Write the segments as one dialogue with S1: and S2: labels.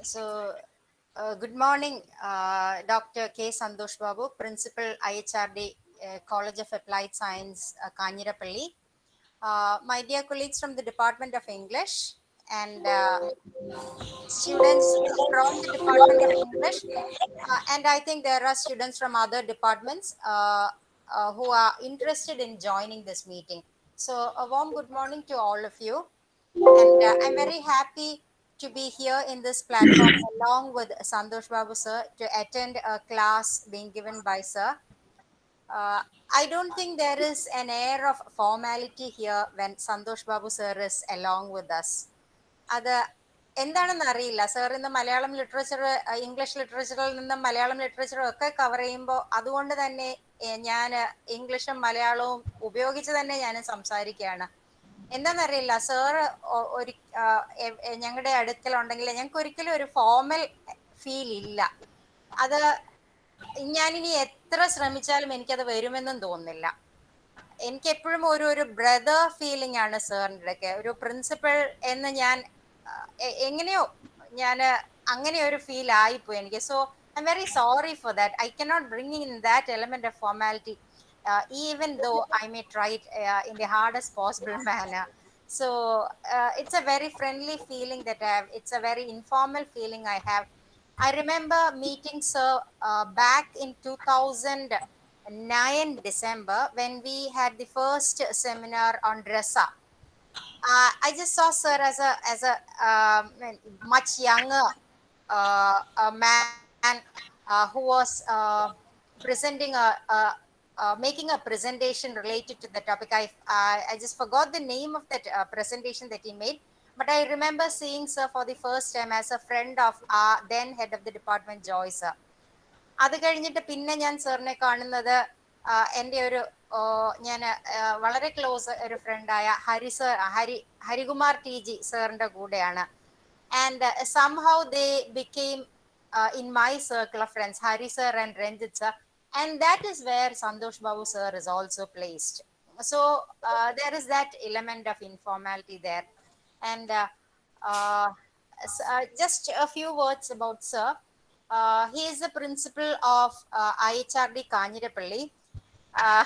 S1: So, good morning, Dr. K Santhosh Babu, Principal IHRD, College of Applied Science, Kanyirapalli. My dear colleagues from the Department of English and students from the Department of English, and I think there are students from other departments who are interested in joining this meeting. So, a warm good morning to all of you. And I'm very happy to be here in this platform along with Santhosh Babu sir to attend a class being given by sir. Uh, I don't think there is an air of formality here when Santhosh Babu sir is along with us. അത് എന്താണെന്ന് അറിയില്ല sir ഇന്ന് Malayalam literature English ലിറ്ററേച്ചറിൽ നിന്നും മലയാളം ലിറ്ററേച്ചറും ഒക്കെ cover ചെയ്യുമ്പോൾ അതുകൊണ്ട് തന്നെ ഞാൻ ഇംഗ്ലീഷും മലയാളവും ഉപയോഗിച്ച് തന്നെ ഞാൻ സംസാരിക്കുകയാണ്. എന്താണെന്നറിയില്ല സാർ ഒരു ഞങ്ങളുടെ അടുക്കലുണ്ടെങ്കിൽ ഞങ്ങൾക്ക് ഒരിക്കലും ഒരു ഫോമൽ ഫീൽ ഇല്ല. അത് ഞാനിനി എത്ര ശ്രമിച്ചാലും എനിക്കത് വരുമെന്നും തോന്നുന്നില്ല. എനിക്ക് എപ്പോഴും ഒരു ബ്രദർ ഫീലിംഗ് ആണ് സാറിൻ്റെ ഒക്കെ ഒരു പ്രിൻസിപ്പൽ എന്ന് ഞാൻ എങ്ങനെയോ ഞാൻ അങ്ങനെ ഒരു ഫീൽ ആയിപ്പോയി എനിക്ക്. So I am very sorry for that. I cannot bring in that element of formality even though I may try it in the hardest possible manner. So it's a very friendly feeling that I have. It's a very informal feeling I have. I remember meeting sir back in 2009 December when we had the first seminar on dressa. I just saw sir as a much younger a man who was presenting making a presentation related to the topic. I just forgot the name of that presentation that he made, but I remember seeing sir for the first time as a friend of then head of the department, Joy sir. അത് കഴിഞ്ഞിട്ട് പിന്നെ ഞാൻ സാറിനെ കാണുന്നത് എൻ്റെ ഒരു ഞാൻ വളരെ ക്ലോസ് ഒരു ഫ്രണ്ടായ ഹരികുമാർ ടി ജി സാറിൻ്റെ കൂടെയാണ്. And somehow they became in my circle of friends, Hari sir and Ranjit sir, and that is where Santhosh Babu sir is also placed. So there is that element of informality there. And just a few words about sir. He is the principal of IHRD Kanyirapalli. Uh,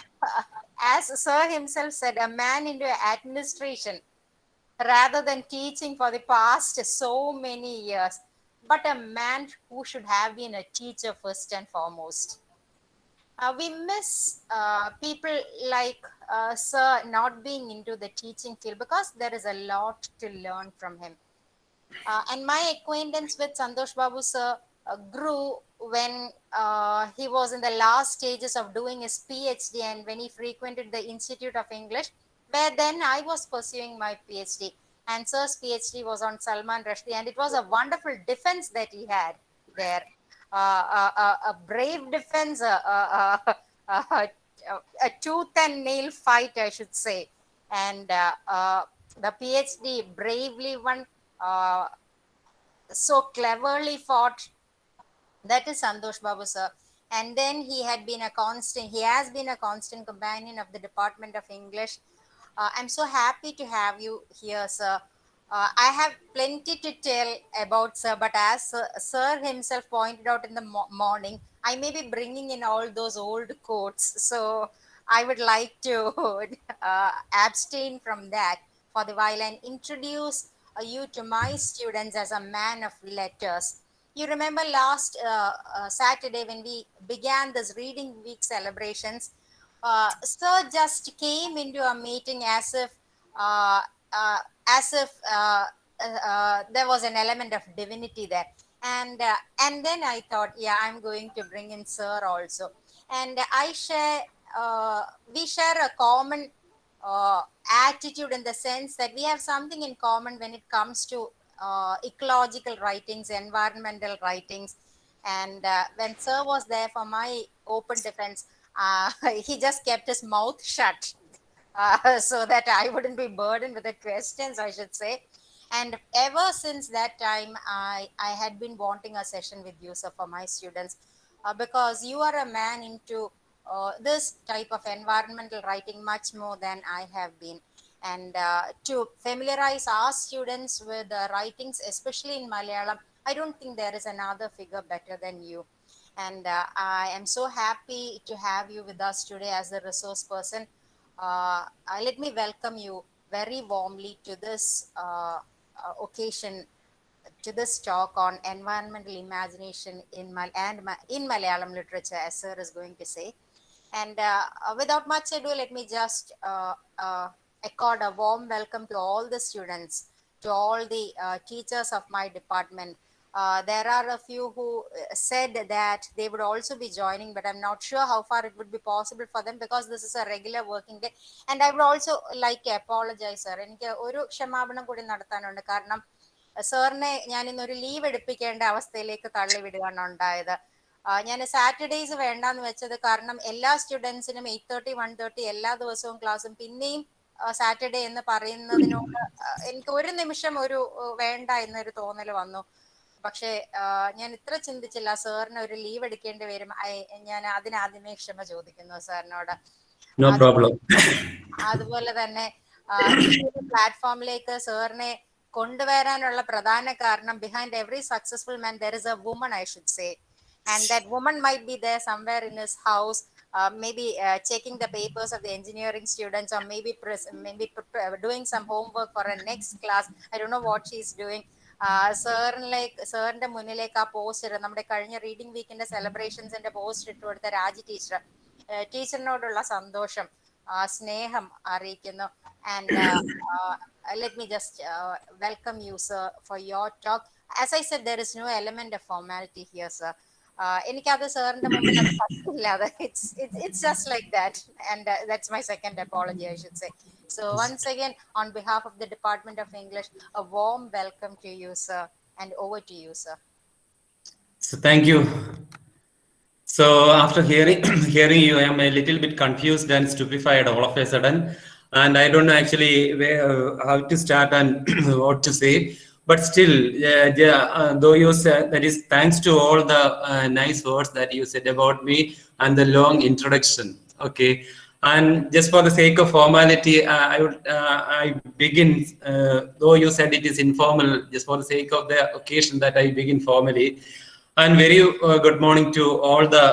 S1: as sir himself said, a man into administration rather than teaching for the past so many years, but a man who should have been a teacher first and foremost. We miss people like sir not being into the teaching field because there is a lot to learn from him. And my acquaintance with Santhosh Babu sir grew when he was in the last stages of doing his PhD and when he frequented the Institute of English, where then I was pursuing my PhD. And sir's PhD was on Salman Rushdie, and it was a wonderful defense that he had there. A brave defense, a tooth and nail fight, I should say. And the PhD bravely won. So cleverly fought. That is Santhosh Babu sir. And then he has been a constant companion of the Department of English. I'm so happy to have you here, sir. I have plenty to tell about sir, but as sir himself pointed out in the morning, I may be bringing in all those old quotes. So I would like to abstain from that for the while and introduce you to my students as a man of letters. You remember last Saturday when we began this reading week celebrations, sir just came into a meeting uh, uh, as if there was an element of divinity there. And then I thought, yeah, I'm going to bring in sir also. And we share a common attitude in the sense that we have something in common when it comes to ecological writings, environmental writings. And when sir was there for my open defense, he just kept his mouth shut so that I wouldn't be burdened with the questions, I should say. And ever since that time, I had been wanting a session with you, sir, for my students, because you are a man into this type of environmental writing much more than I have been. And to familiarize our students with writings, especially in Malayalam, I don't think there is another figure better than you. And I am so happy to have you with us today as a resource person. Let me welcome you very warmly to this occasion, to this talk on environmental imagination in Malayalam literature, as sir is going to say. And without much ado, let me just accord a warm welcome to all the students, to all the teachers of my department. There are a few who said that they would also be joining, but I'm not sure how far it would be possible for them because this is a regular working day. And I would also like to apologize, sir. എനിക്ക് ഒരു ക്ഷമാപണം കൂടി നടത്താനുണ്ട്. കാരണം സാറിനെ ഞാൻ ഇന്നൊരു leave എടുപ്പിക്കേണ്ട അവസ്ഥയിലേക്ക് തള്ളിവിടുകയാണ് ഉണ്ടായത്. ഞാൻ സാറ്റർഡേയ്സ് വേണ്ടാന്ന് വെച്ചത് കാരണം എല്ലാ സ്റ്റുഡൻസിനും 8:30 1:30 എല്ലാ ദിവസവും ക്ലാസ്സും പിന്നെയും സാറ്റർഡേ എന്ന് പറയുന്നതിനോട് എനിക്ക് ഒരു നിമിഷം ഒരു വേണ്ട എന്നൊരു തോന്നൽ വന്നു. പക്ഷേ ഞാൻ ഇത്ര ചിന്തിച്ചില്ല, സാറിന് ഒരു ലീവ് എടുക്കേണ്ടി വരും. ഞാൻ അതിനാദ്യമേ ക്ഷമ ചോദിക്കുന്നു സാറിനോട്.
S2: No problem.
S1: അതുപോലെ തന്നെ ഈ ഒരു പ്ലാറ്റ്ഫോമിലേക്ക് സാറിനെ കൊണ്ടുവരാനുള്ള പ്രധാന കാരണം, behind every successful man there is a woman, I should say. And that woman might be there somewhere in his house, maybe checking the papers of the engineering students, or maybe doing some homework for a next class. I don't know what she's doing. സാറിന്റെ മുന്നിലേക്ക് ആ poster, നമ്മുടെ കഴിഞ്ഞ reading വീക്കിന്റെ സെലിബ്രേഷൻസിന്റെ poster ഇട്ട് കൊടുത്ത രാജി teacher, ടീച്ചറിനോടുള്ള സന്തോഷം, സ്നേഹം അറിയിക്കുന്നു. And let me just welcome you, sir, for your talk. As I said, there is no element of formality here, sir. എനിക്കത് സാറിന്റെ മുമ്പിൽ അത് പറ്റില്ല. It's just like that. And that's my second apology, I should say. So once again, on behalf of the Department of English, a warm welcome to you, sir. And over to you, sir.
S2: So thank you. So after hearing you, I am a little bit confused and stupefied all of a sudden, and I don't know actually how to start and what to say. But still, though you said, that is thanks to all the nice words that you said about me and the long introduction. Okay, and just for the sake of formality, I begin. Though you said it is informal, just for the sake of the occasion, that I begin formally. And very good morning to all the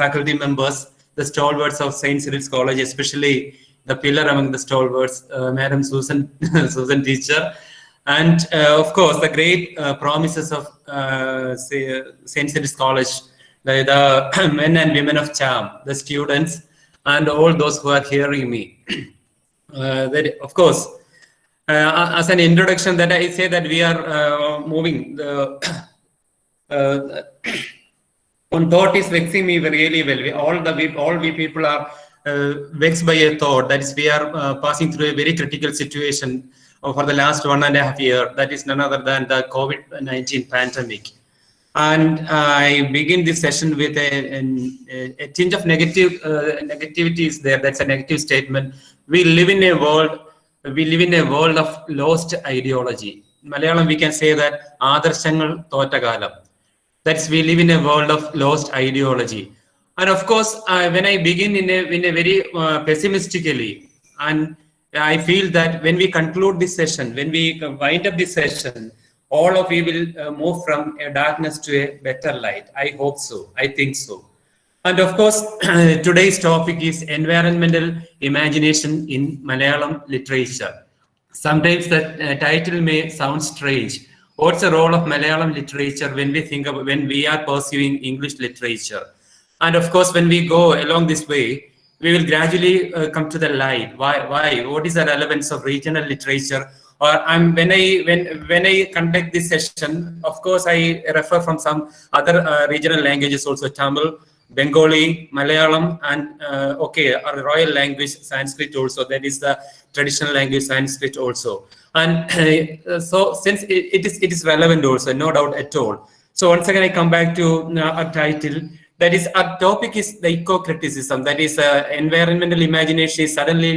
S2: faculty members, the stalwarts of St. Cyril's College, especially the pillar among the stalwarts, Madam Susan, Susan teacher, and of course the great promises of St. Cyril's College, the men and women of charm, the students, and all those who are hearing me. That, of course, as an introduction, that I say that we are moving the one thought is vexing me really well. All we people are vexed by a thought. That is, we are passing through a very critical situation for the last 1.5 years. That is none other than the COVID-19 pandemic. And I begin this session with a tinge of negativity is there. That's a negative statement. We live in a world of lost ideology. In Malayalam, we can say that Adarshanga Thotagalam. That's, we live in a world of lost ideology. And of course, when I begin in a very pessimistically, and I feel that when we conclude this session, when we wind up this session, all of you will move from a darkness to a better light. I hope so. I think so. And of course, today's topic is environmental imagination in Malayalam literature. Sometimes the title may sound strange. What's the role of Malayalam literature when we are pursuing English literature? And of course, when we go along this way, we will gradually come to the light. Why? What is the relevance of regional literature? Or when I conduct this session, of course, I refer from some other regional languages also: Tamil, Bengali, Malayalam, and our royal language Sanskrit also. That is the traditional language Sanskrit also. And so since it is relevant also, no doubt at all. So once again, I come back to our title. That is, our topic is the ecocriticism. That is, environmental imagination is suddenly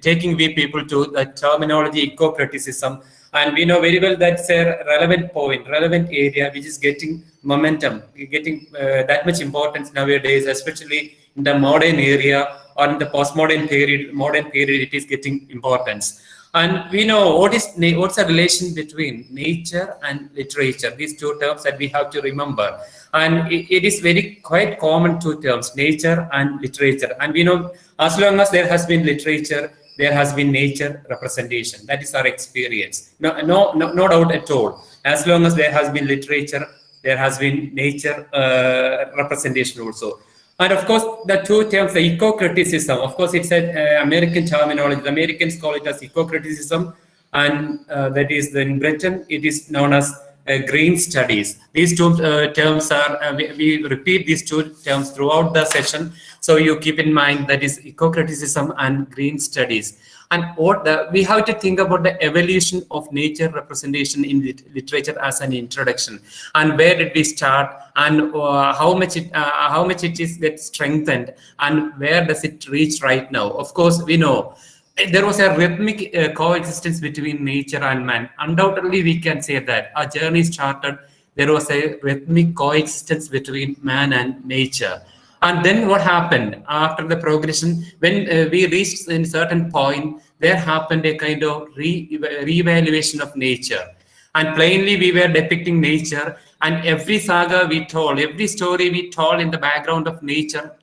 S2: taking we people to the terminology ecocriticism. And we know very well that's a relevant area which is getting momentum, getting that much importance nowadays, especially in the modern area or in the postmodern period, modern period, it is getting importance. And we know what's the relation between nature and literature. These two terms that we have to remember, and it is very quite common two terms, nature and literature. And we know as long as there has been literature, there has been nature representation. That is our experience. No doubt at all. As long as there has been literature, there has been nature representation also. And of course, the two terms, the eco-criticism, of course, it's an American terminology. The Americans call it as eco-criticism, and that is in Britain, it is known as green studies. These two terms are, we repeat these two terms throughout the session. So you keep in mind that is eco-criticism and green studies. And we have to think about the evolution of nature representation in literature as an introduction, and where did we start, and how much it is get strengthened, and where does it reach right now. Of course, we know there was a rhythmic coexistence between nature and man. Undoubtedly, we can say that our journey started. There was a rhythmic coexistence between man and nature. And then what happened after the progression? When we reached a certain point, there happened a kind of re-evaluation of nature. And plainly, we were depicting nature, and every saga we told, every story we told in the background of nature,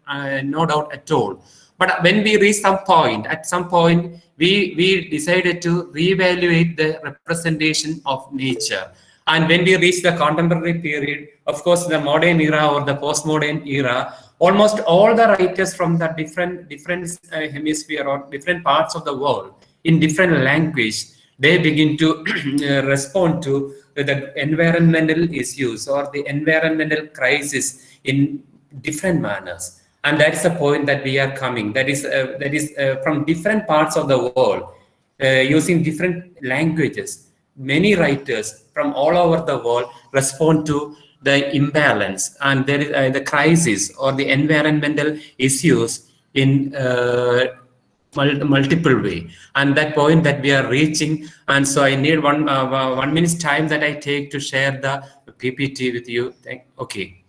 S2: no doubt at all. But when we reached at some point, we decided to reevaluate the representation of nature. And when we reach the contemporary period, of course, the modern era or the postmodern era, almost all the writers from the different hemisphere or different parts of the world in different language, they begin to respond to the environmental issues or the environmental crisis in different manners. And that is the point that we are coming. That is from different parts of the world, using different languages. Many writers from all over the world respond to the imbalance and there is the crisis or the environmental issues in multiple way, and that point that we are reaching. And so I need 1 minute's time that I take to share the PPT with you. Okay.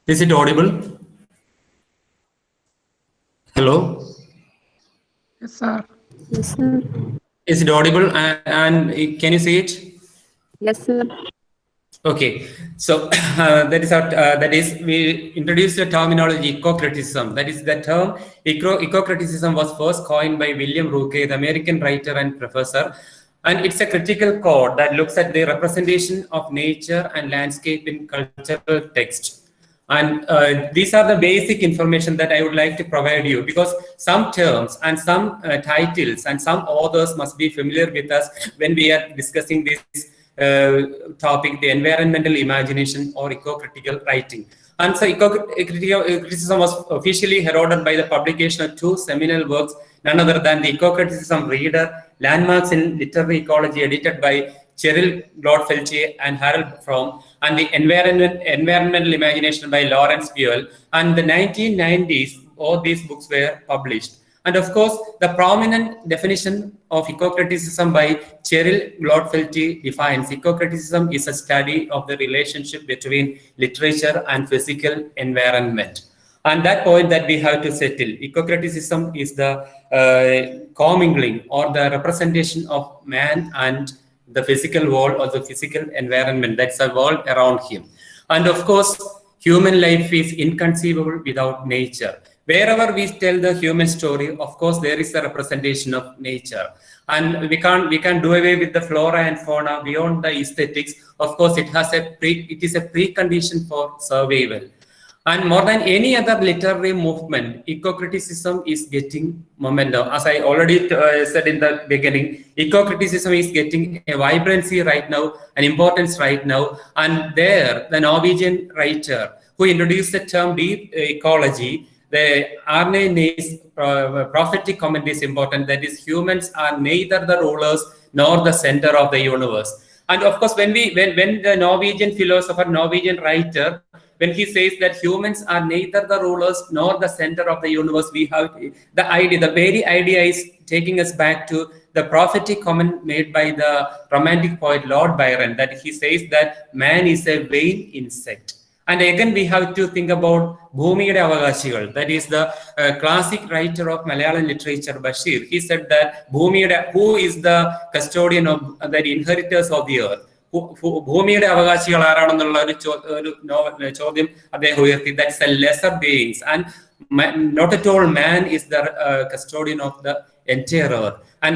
S2: Is it audible? Hello?
S3: Yes, sir.
S4: Yes, sir.
S2: Is it audible? And can you see it?
S4: Yes, sir.
S2: Okay, so that is we introduced the terminology eco-criticism. That is the term eco-criticism was first coined by William Roque, the American writer and professor, and it's a critical code that looks at the representation of nature and landscape in cultural text. And these are the basic information that I would like to provide you, because some terms and some titles and some authors must be familiar with us when we are discussing this topic, the environmental imagination or eco-critical writing. And so eco-criticism was officially heralded by the publication of two seminal works, none other than the Eco-Criticism Reader, Landmarks in Literary Ecology, edited by Cheryl Glodfeltier and Harold Fromm, and the Environmental Imagination by Lawrence Buell. And the 1990s, all these books were published. And of course, the prominent definition of eco-criticism by Cheryl Glodfeltier defines eco-criticism is a study of the relationship between literature and physical environment. And that point that we have to settle, eco-criticism is the commingling or the representation of man and the physical world or the physical environment, that's the world around him. And of course, human life is inconceivable without nature. Wherever we tell the human story, of course, there is a representation of nature. And we can't do away with the flora and fauna beyond the aesthetics. Of course, it is a precondition for survival. And more than any other literary movement, ecocriticism is getting momentum. As I already said in the beginning, ecocriticism is getting a vibrancy right now, an importance right now. And there, the Norwegian writer who introduced the term deep ecology, the Arne Ney's prophetic comment is important. That is, humans are neither the rulers nor the center of the universe. And of course, when the Norwegian philosopher, Norwegian writer, when he says that humans are neither the rulers nor the center of the universe, we have the idea, the very idea is taking us back to the prophetic comment made by the romantic poet Lord Byron, that he says that man is a vain insect. And again, we have to think about Bhumiyude Avakashigal. That is the classic writer of Malayalam literature, Bashir. He said that Bhumiyude, who is the custodian of the inheritors of the earth? ഭൂമിയുടെ അവകാശികൾ ആരാണെന്നുള്ള ഒരു ചോദ്യം അദ്ദേഹം ഉയർത്തി. That's a lesser beings, and not at all man is the custodian of the entire earth, and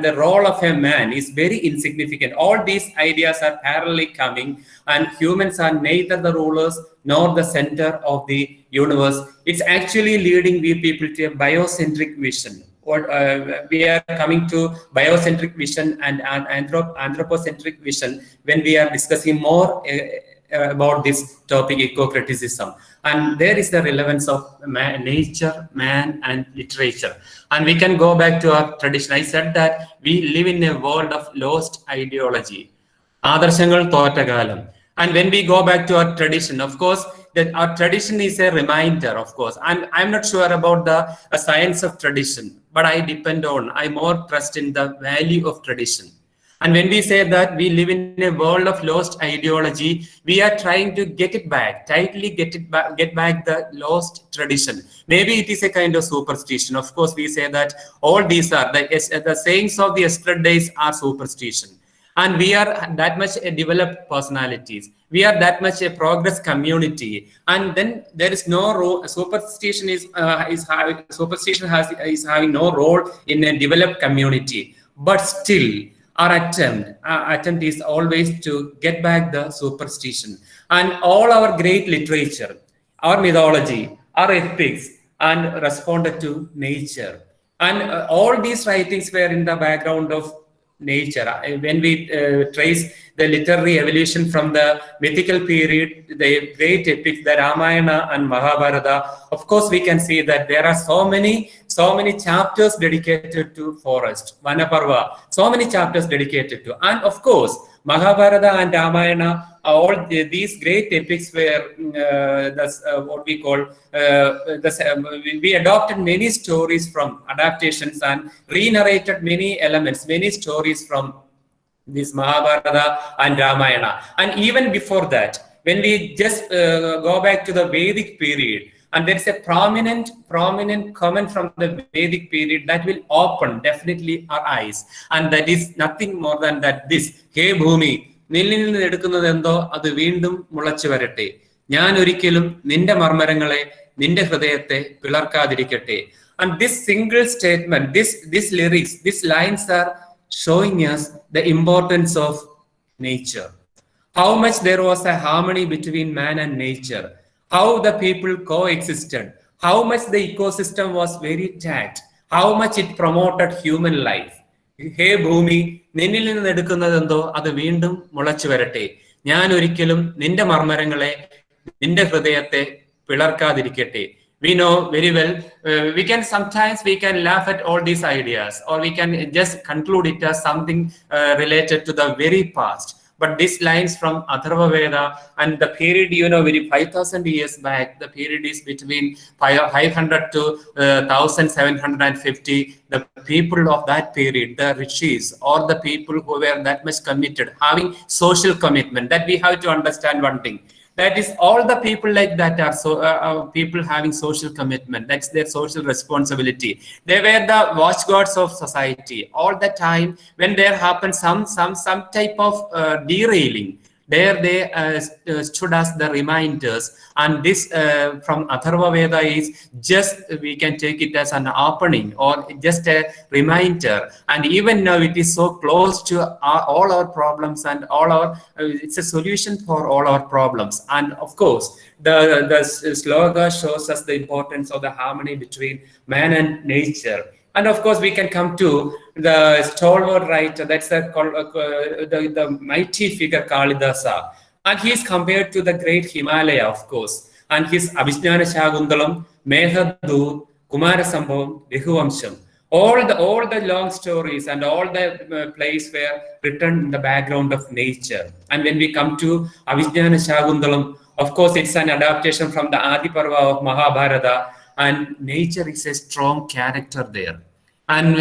S2: the role of a man is very insignificant. All these ideas are parallelly coming, and humans are neither the rulers nor the center of the universe. It's actually leading we people to a biocentric vision. We are coming to biocentric vision and anthropocentric vision when we are discussing more about this topic, ecocriticism. And there is the relevance of nature, man, and literature. And we can go back to our tradition. I said that we live in a world of lost ideology. Adarshanga thotta kalam. And when we go back to our tradition, of course, that our tradition is a reminder, of course. I'm not sure about the science of tradition, but I more trust in the value of tradition. And when we say that we live in a world of lost ideology, we are trying to get it back, tightly get back the lost tradition. Maybe it is a kind of superstition. Of course, we say that all these are the sayings of the yesterdays are superstition. And we are that much a developed personalities. We are that much a progress community. And then there is no role. Superstition is having no role in a developed community. But still, our attempt is always to get back the superstition. And all our great literature, our mythology, our epics, and responded to nature. And all these writings were in the background of nature. When we trace the literary evolution from the mythical period, the great epics, the Ramayana and Mahabharata, of course we can see that there are so many chapters dedicated to forest, Vanaparva, so many chapters dedicated to. And of course, Mahabharata and Ramayana, all these great epics were what we call, we adopted many stories from adaptations and re-narrated many elements, many stories from this Mahabharata and Ramayana. And even before that, when we just go back to the Vedic period, and there is a prominent comment from the Vedic period that will open definitely our eyes, and that is nothing more than that this, Hey Bhumi, നിന്നിൽ നിന്ന് എടുക്കുന്നത് എന്തോ അത് വീണ്ടും മുളച്ചു വരട്ടെ, ഞാൻ ഒരിക്കലും നിന്റെ മർമ്മരങ്ങളെ നിന്റെ ഹൃദയത്തെ പിളർക്കാതിരിക്കട്ടെ. And this single statement, this lyrics, these lines are showing us the importance of nature. How much there was a harmony between man and nature. How the people coexisted. How much the ecosystem was very intact. How much it promoted human life. ഹേ ഭൂമി, നിന്നിൽ നിന്ന് എടുക്കുന്നതെന്തോ അത് വീണ്ടും മുളച്ചു വരട്ടെ, ഞാൻ ഒരിക്കലും നിന്റെ മർമ്മരങ്ങളെ നിന്റെ ഹൃദയത്തെ പിളർക്കാതിരിക്കട്ടെ. We know very well, we can laugh at all these ideas, or we can just conclude it as something related to the very past. But these lines from Atharva Veda and the period, very 5,000 years back, the period is between 500 to 1750. The people of that period, the rishis, or the people who were that much committed, having social commitment, that we have to understand one thing. That is, all the people like that are people having social commitment. That's their social responsibility. They were the watchguards of society. All the time when there happens some type of derailing, there they stood as the reminders. And this from Atharva Veda is just, we can take it as an opening or just a reminder. And even now it is so close to all our problems and all our, it's a solution for all our problems. And of course, the sloga shows us the importance of the harmony between man and nature. And of course, we can come to the stalwart writer, that's the mighty figure Kalidasa. And he is compared to the great Himalaya, of course. And his Abhijnana Shakuntalam, Mehadut, Kumarasambhavam, Rihuvamsham. All the long stories and all the plays were written in the background of nature. And when we come to Abhijnana Shakuntalam, of course, it's an adaptation from the Adi Parva of Mahabharata, and nature is a strong character there. And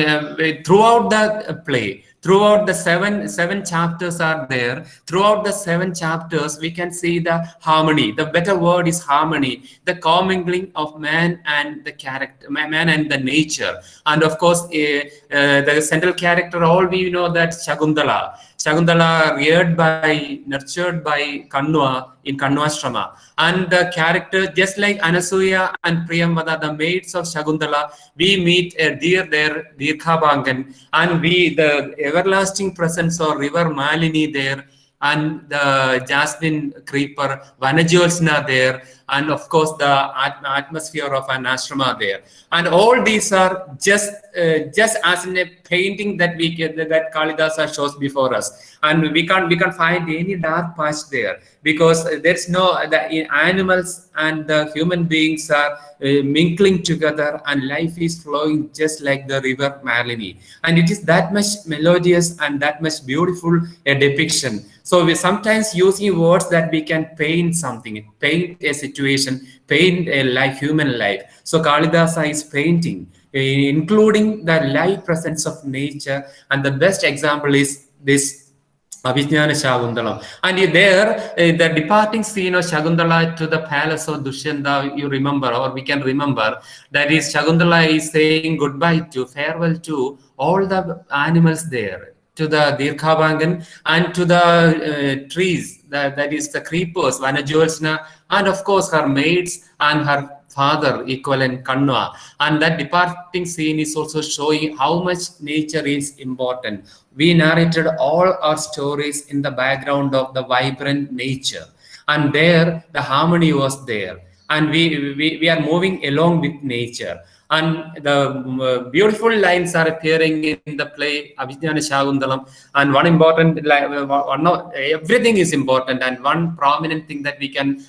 S2: throughout the play, throughout the seven chapters are there. Throughout the 7 chapters, we can see the harmony. The better word is harmony, the commingling of man and the character, man and the nature. And of course, the central character, all we know that Shakuntala, nurtured by Kanwa in Kanwashrama. And the character, just like Anasuya and Priyambada, the maids of Shakuntala, we meet a deer there, Dirkhabangan, and the everlasting presence of river Malini there, and the jasmine creeper Vanajyosna there, and of course the atmosphere of an ashrama there. And all these are just as in a painting that we get, that Kalidasa shows before us. And we can't find any dark patch there, because there's no, the animals and the human beings are mingling together, and life is flowing just like the river Malini. And it is that much melodious and that much beautiful a depiction. So we sometimes using words that we can paint something, paint a situation, paint a life, human life. So Kalidasa is painting, including the live presence of nature. And the best example is this Abhijnana Shakuntalam. And there, the departing scene of Shakuntala to the palace of Dushyanta, you remember, or we can remember, that is Shakuntala is saying goodbye to, farewell to all the animals there, to the Dirkhabangan and to the trees, that is the creepers, Vanajyosna, and of course her maids and her father, equivalent Kanwa. And that departing scene is also showing how much nature is important. We narrated all our stories in the background of the vibrant nature, and there the harmony was there, and we are moving along with nature. And the beautiful lines are appearing in the play Abhijnana Shakuntalam. And one important everything is important, and one prominent thing that we can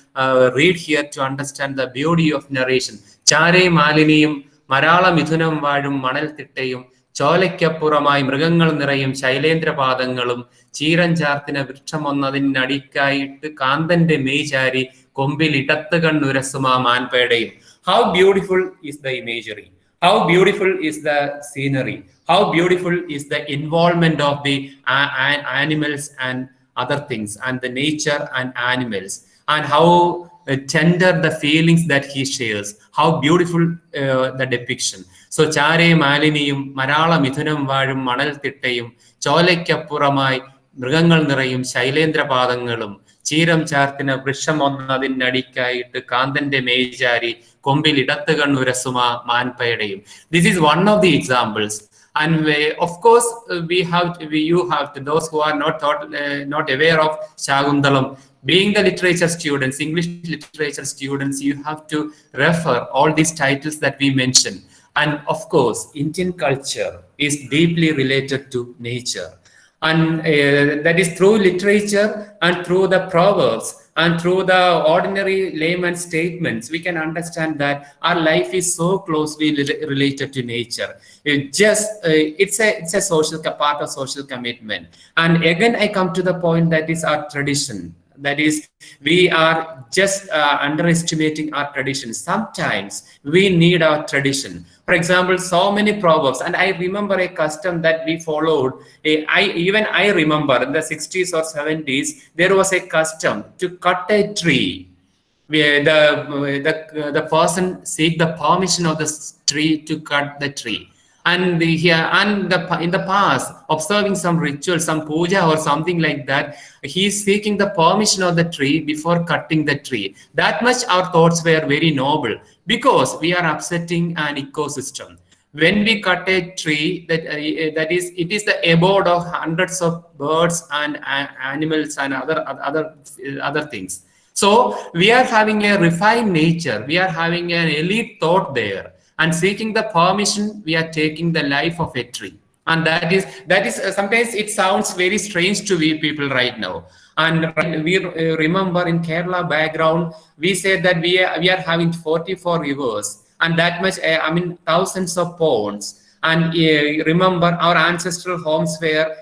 S2: read here to understand the beauty of narration. Chare Maliniyum Marala Mithunam Vadum Manal Tittayum ചോലയ്ക്കപ്പുറമായി മൃഗങ്ങൾ നിറയും ശൈലേന്ദ്രപാദങ്ങളും ചീരൻ ചാർത്തിന വൃക്ഷമൊന്നതിനടിക്കായിട്ട് കാന്തന്റെ മേചാരി കൊമ്പിൽ ഇടത്ത് കണ്ണുരസുമാ മാൻപേടയും. How beautiful is the imagery, how beautiful is the scenery, how beautiful is the involvement of the animals and other things, and the nature and animals, and how tender the feelings that he shares, how beautiful the depiction. So Chare Maliniyum Marala Mithunam Vadum Manal Tittayum ചോലയ്ക്കപ്പുറമായി മൃഗങ്ങൾ നിറയും ശൈലേന്ദ്രപാദങ്ങളും ചീരം ചാർത്തിന വൃക്ഷമൊന്നതിനടിക്കായിട്ട് കാന്തന്റെ മേചാരി കൊമ്പിൽ ഇടത്ത് കണ്ണുരസുമാ മാൻപേടയും. This is one of the examples. And of course, you have to, those who are not aware of Shakuntalam, being the literature students, English literature students, you have to refer all these titles that we mentioned. And of course, Indian culture is deeply related to nature. And that is through literature and through the proverbs and through the ordinary layman statements, we can understand that our life is so closely related to nature. It's a social part of social commitment. And again, I come to the point that is our tradition. That is, we are just underestimating our tradition. Sometimes we need our tradition. For example, so many proverbs, and I remember a custom that we followed. I remember in the 60s or 70s, there was a custom to cut a tree where the person seek the permission of the tree to cut the tree, and in the past observing some ritual, some puja or something like that, he's seeking the permission of the tree before cutting the tree. That much our thoughts were very noble, because we are upsetting an ecosystem when we cut a tree. That is, it is the abode of hundreds of birds and animals and other things. So we are having a refined nature, we are having an elite thought there, and seeking the permission, we are taking the life of a tree. And that is sometimes it sounds very strange to we people right now. And we remember in Kerala background, we say that we are having 44 rivers, and that much, I mean, thousands of ponds. And remember, our ancestral homes were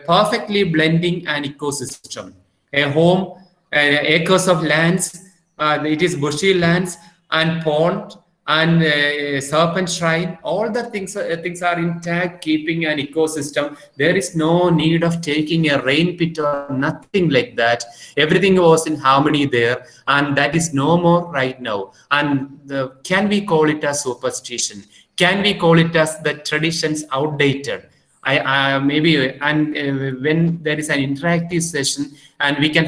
S2: perfectly blending an ecosystem, a home, acres of lands, it is bushy lands and pond and serpent shrine. All the things are intact, keeping an ecosystem. There is no need of taking a rain pit or nothing like that. Everything was in harmony there, and that is no more right now. And can we call it as superstition? Can we call it as the traditions outdated? I maybe, and when there is an interactive session, and we can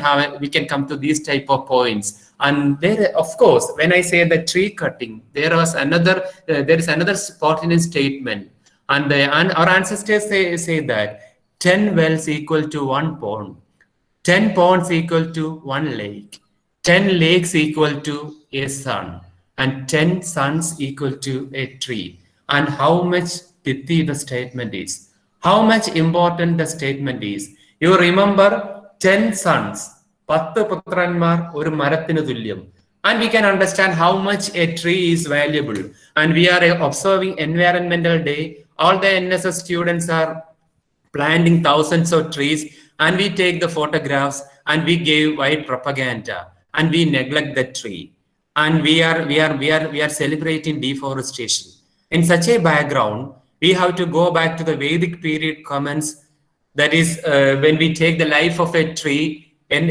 S2: come to these type of points. And there, of course, when I say the tree cutting, there is another pertinent statement, and our ancestors say that 10 wells equal to one pond, 10 ponds equal to one lake, 10 lakes equal to a sun, and 10 suns equal to a tree. And how much pithy the statement is, how much important the statement is. You remember 10 sons, 10 പുത്രന്മാർ ഒരു മരത്തിന് തുല്യം. And we can understand how much a tree is valuable. And we are observing Environmental Day. All the NSS students are planting thousands of trees, and we take the photographs and we give white propaganda, and we neglect the tree, and we are celebrating deforestation. In such a background, we have to go back to the Vedic period comments. That is, when we take the life of a tree, and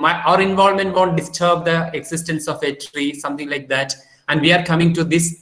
S2: our involvement won't disturb the existence of a tree, something like that. And we are coming to this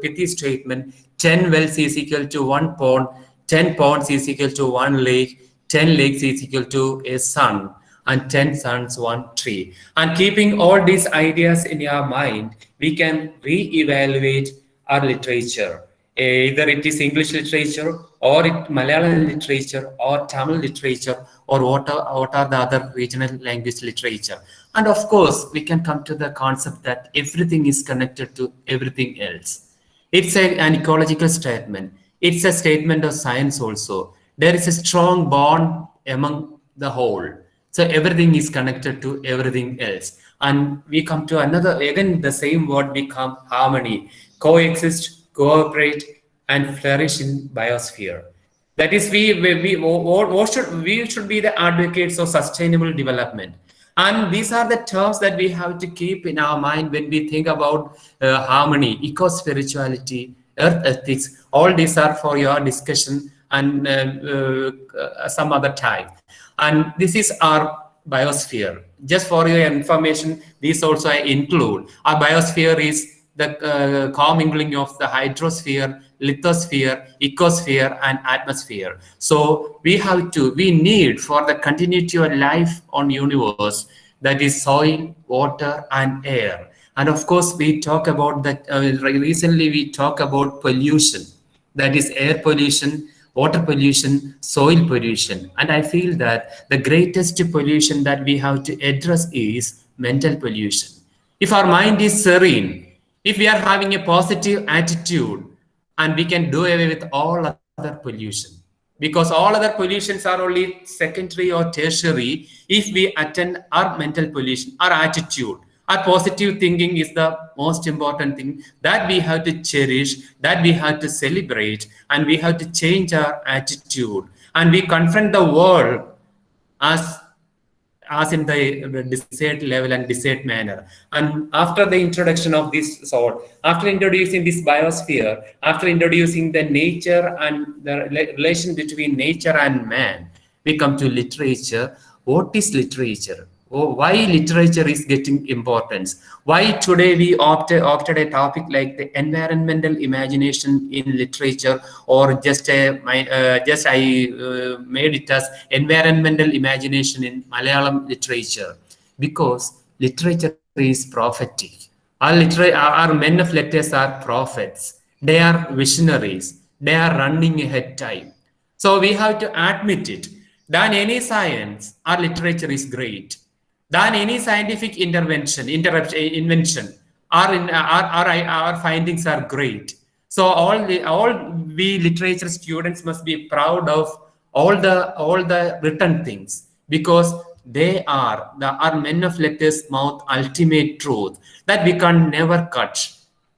S2: pithy statement: 10 wells is equal to one pond, 10 ponds is equal to one lake, 10 lakes is equal to a sun, and 10 suns, one tree. And keeping all these ideas in your mind, we can re-evaluate our literature. Either it is English literature, or Malayalam literature, or Tamil literature, or what are the other regional language literature. And of course, we can come to the concept that everything is connected to everything else. It's an ecological statement. It's a statement of science also. There is a strong bond among the whole. So everything is connected to everything else. And we come to another, again, the same word become harmony, coexist, cooperate, and flourish in biosphere. That is, we should be the advocates of sustainable development. And these are the terms that we have to keep in our mind when we think about harmony, eco-spirituality, earth ethics. All these are for your discussion and some other time. And this is our biosphere. Just for your information, these also I include. Our biosphere is the commingling of the hydrosphere, lithosphere, ecosphere, and atmosphere. So we need for the continuity of life on universe, that is soil, water, and air. And of course, we talk about that. Recently, we talk about pollution. That is air pollution, water pollution, soil pollution. And I feel that the greatest pollution that we have to address is mental pollution. If our mind is serene, if we are having a positive attitude, and we can do away with all other pollution, because all other pollutions are only secondary or tertiary if we attend our mental pollution, our attitude. Our positive thinking is the most important thing that we have to cherish, that we have to celebrate, and we have to change our attitude. And we confront the world as as in the desert level and desert manner. And after the introduction of this sort, after introducing this biosphere, after introducing the nature and the relation between nature and man, we come to literature. What is literature? Oh, why literature is getting importance? Why today we opted a topic like the environmental imagination in literature, or just I made it as environmental imagination in Malayalam literature, because literature is prophetic. Our men of letters are prophets. They are visionaries. They are running ahead time. So we have to admit it. Than any science, our literature is great. Than any scientific invention, our findings are great. So all we literature students must be proud of all the written things, because they are our men of letters mouth ultimate truth that we can never cut.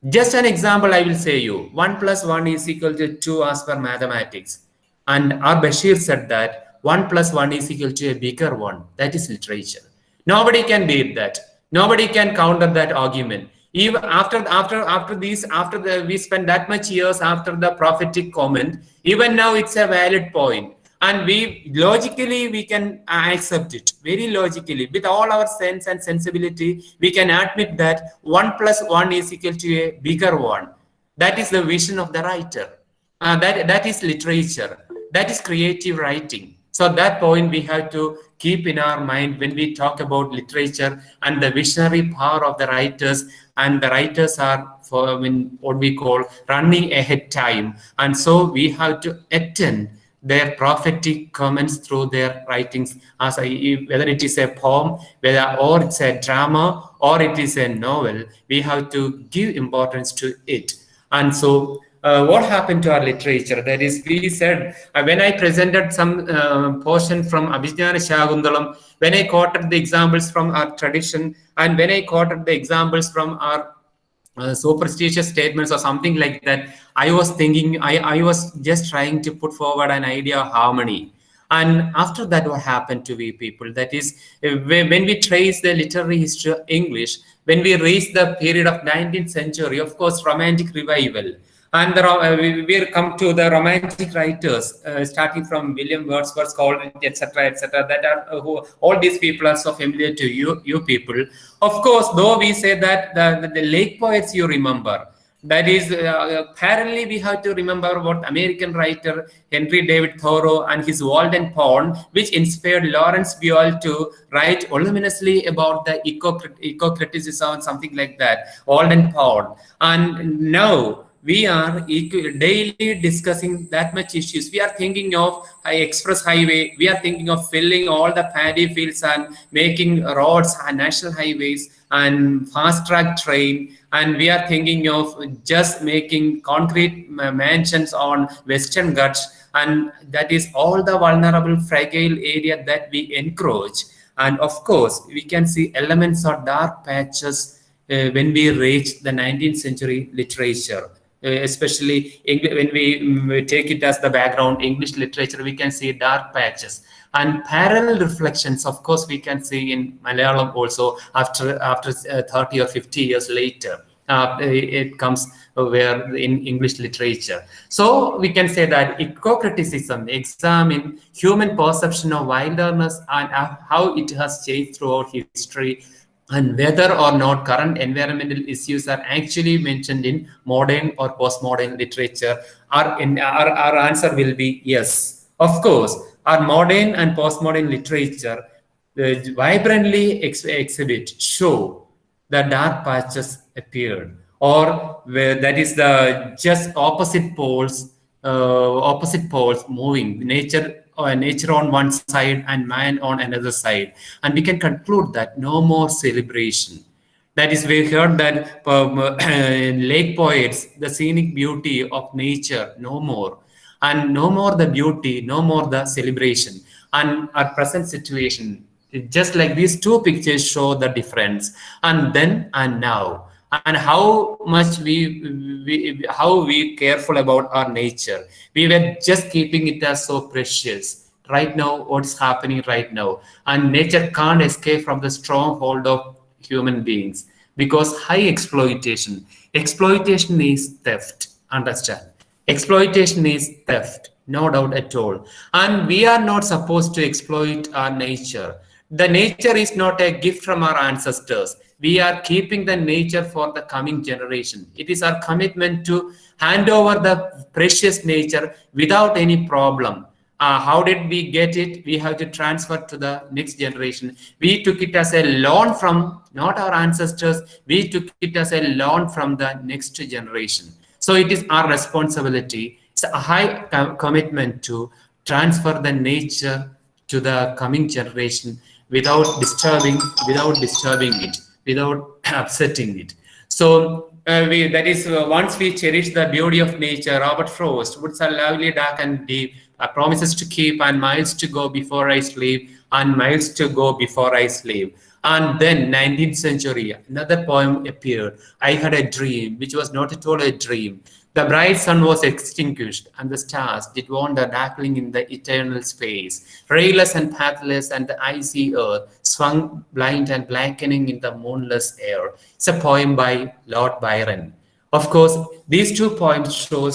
S2: Just an example, I will say you 1 plus 1 is equal to 2 as per mathematics. And our Bashir said that 1 plus 1 is equal to a bigger one. That is literature. Nobody can beat that. Nobody can counter that argument. Even we spend that much years after the prophetic comment, even now it's a valid point. And we logically we can accept it very logically with all our sense and sensibility. We can admit that 1 plus 1 is equal to a bigger one. That is the vision of the writer. That is literature. That is creative writing. So that point we have to keep in our mind when we talk about literature and the visionary power of the writers. And the writers are for what we call running ahead time. And so we have to attend their prophetic comments through their writings, whether it is a poem, or it's a drama, or it is a novel. We have to give importance to it. And so what happened to our literature? That is, we said, when I presented some portion from Abhijnana Shakuntalam, when I quoted the examples from our tradition, and when I quoted the examples from our superstitious statements or something like that, I was thinking, I was just trying to put forward an idea of harmony. And after that, what happened to we people? That is, when we trace the literary history of English, when we reach the period of 19th century, of course, Romantic revival. And we come to the Romantic writers, starting from William Wordsworth, Coleridge, etc., etc. That are all these people are so familiar to you people. Of course, though we say that the lake poets you remember, that is, parallelly we have to remember what American writer Henry David Thoreau and his Walden Pond, which inspired Lawrence Buell to write voluminously about the ecocriticism, something like that, Walden Pond. And now we are daily discussing that much issues. We are thinking of express highway. We are thinking of filling all the paddy fields and making roads and national highways and fast track train. And we are thinking of just making concrete mansions on Western Ghats. And that is all the vulnerable, fragile area that we encroach. And of course, we can see elements of dark patches when we reach the 19th century literature. Especially when we take it as the background, English literature, we can see dark patches and parallel reflections. Of course, we can see in Malayalam also after 30 or 50 years later. It comes where in English literature. So we can say that ecocriticism examine human perception of wilderness and how it has changed throughout history, and whether or not current environmental issues are actually mentioned in modern or postmodern literature. Our answer will be yes. Of course, our modern and postmodern literature vibrantly exhibit, show the dark patches appeared, or where that is the just opposite poles moving, nature on one side and man on another side. And we can conclude that no more celebration. That is, we heard that lake poets, the scenic beauty of nature, no more. And no more the beauty, no more the celebration. And our present situation, just like these two pictures show the difference, and then and now, and how much how we careful about our nature. We were just keeping it as so precious. right now, what's happening right now. And nature can't escape from the stronghold of human beings because high exploitation is theft. Understand? Exploitation is theft, no doubt at all. And we are not supposed to exploit our nature. The nature is not a gift from our ancestors. We are keeping the nature for the coming generation. It is our commitment to hand over the precious nature without any problem. How did we get it? We have to transfer to the next generation. We took it as a loan from not our ancestors. We took it as a loan from the next generation. So it is our responsibility. It's a high commitment to transfer the nature to the coming generation without disturbing it, without upsetting it. So that is once we cherish the beauty of nature. Robert Frost, woods are lovely, dark and deep, promises to keep, and miles to go before I sleep, and miles to go before I sleep. And then 19th century, another poem appeared. I had a dream, which was not at all a dream. The bright sun was extinguished, and the stars did wander darkling in the eternal space. Rayless and pathless, and the icy earth swung blind and blackening in the moonless air. It's a poem by Lord Byron. Of course, these two poems show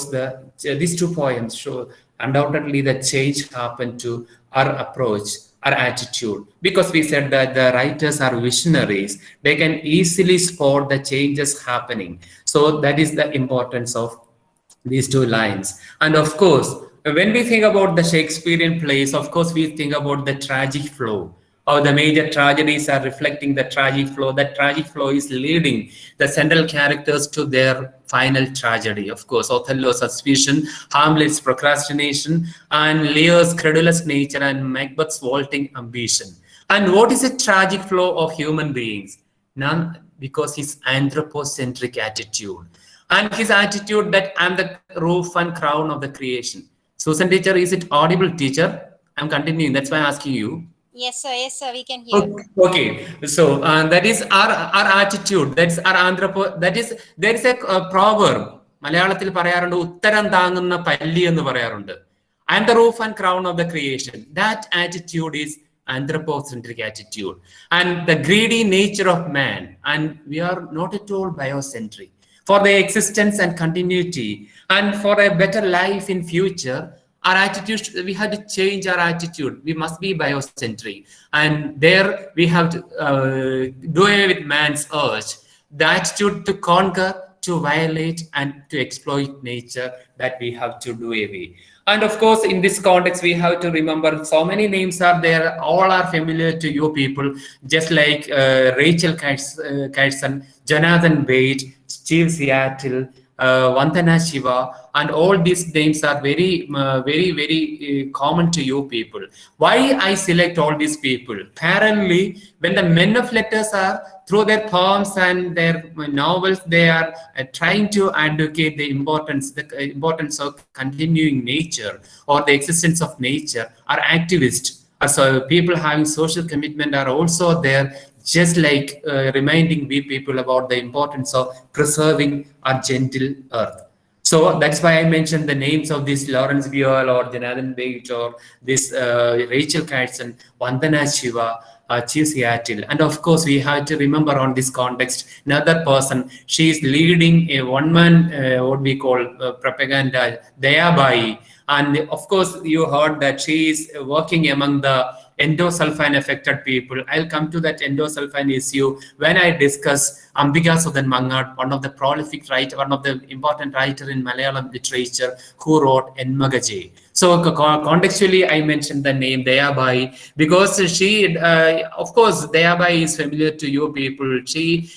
S2: undoubtedly the change happened to our approach, our attitude, because we said that the writers are visionaries. They can easily spot the changes happening. So that is the importance of these two lines. And of course, when we think about the Shakespearean plays, of course, we think about the tragic flow, or the major tragedies are reflecting the tragic flow. That tragic flow is leading the central characters to their final tragedy. Of course, Othello's suspicion, Hamlet's procrastination, and Lear's credulous nature, and Macbeth's vaulting ambition. And what is a tragic flow of human beings? None, because his anthropocentric attitude and his attitude that I'm the roof and crown of the creation. Susan, teacher, is it audible, teacher? I'm continuing. That's why I'm asking you.
S1: Yes, sir. Yes, sir. We can hear.
S2: Okay. So that is our attitude. That's our anthropo. That is there is a proverb. മലയാളത്തിൽ പറയാറുണ്ട് ഉത്തരം താങ്ങുന്ന പല്ലി എന്ന് പറയാറുണ്ട്. I am the roof and crown of the creation. That attitude is anthropocentric attitude, and the greedy nature of man. And we are not at all biocentric. For the existence and continuity, and for a better life in future, our attitude, we have to change our attitude. We must be biocentric, and there we have to do away with man's urge, the attitude to conquer, to violate, and to exploit nature, that we have to do away. And of course, in this context, we have to remember so many names are there. All are familiar to you people, just like Rachel Carson, Jonathan Bate, Steve Seattle, Vandana Shiva, and all these names are very common to you people. Why I select all these people? Apparently, when the men of letters are through their poems and their novels, they are trying to advocate the importance of continuing nature or the existence of nature. Are activists. So people having social commitment are also there, just like reminding we people about the importance of preserving our gentle earth. So that's why I mentioned the names of this Lawrence Buell or Jonathan Bate or this Rachel Carson, Vandana Shiva, Chief Seattle. And of course, we have to remember on this context, another person, she is leading a one-man, what we call propaganda, Dayabai. And of course, you heard that she is working among the endosulfan affected people. I'll come to that endosulfan issue when I discuss Ambika Sudan Mangad, one of the prolific writer, one of the important writer in Malayalam literature, who wrote Enmagaje. So contextually, I mentioned the name Dayabai because she, of course, Dayabai is familiar to you people. She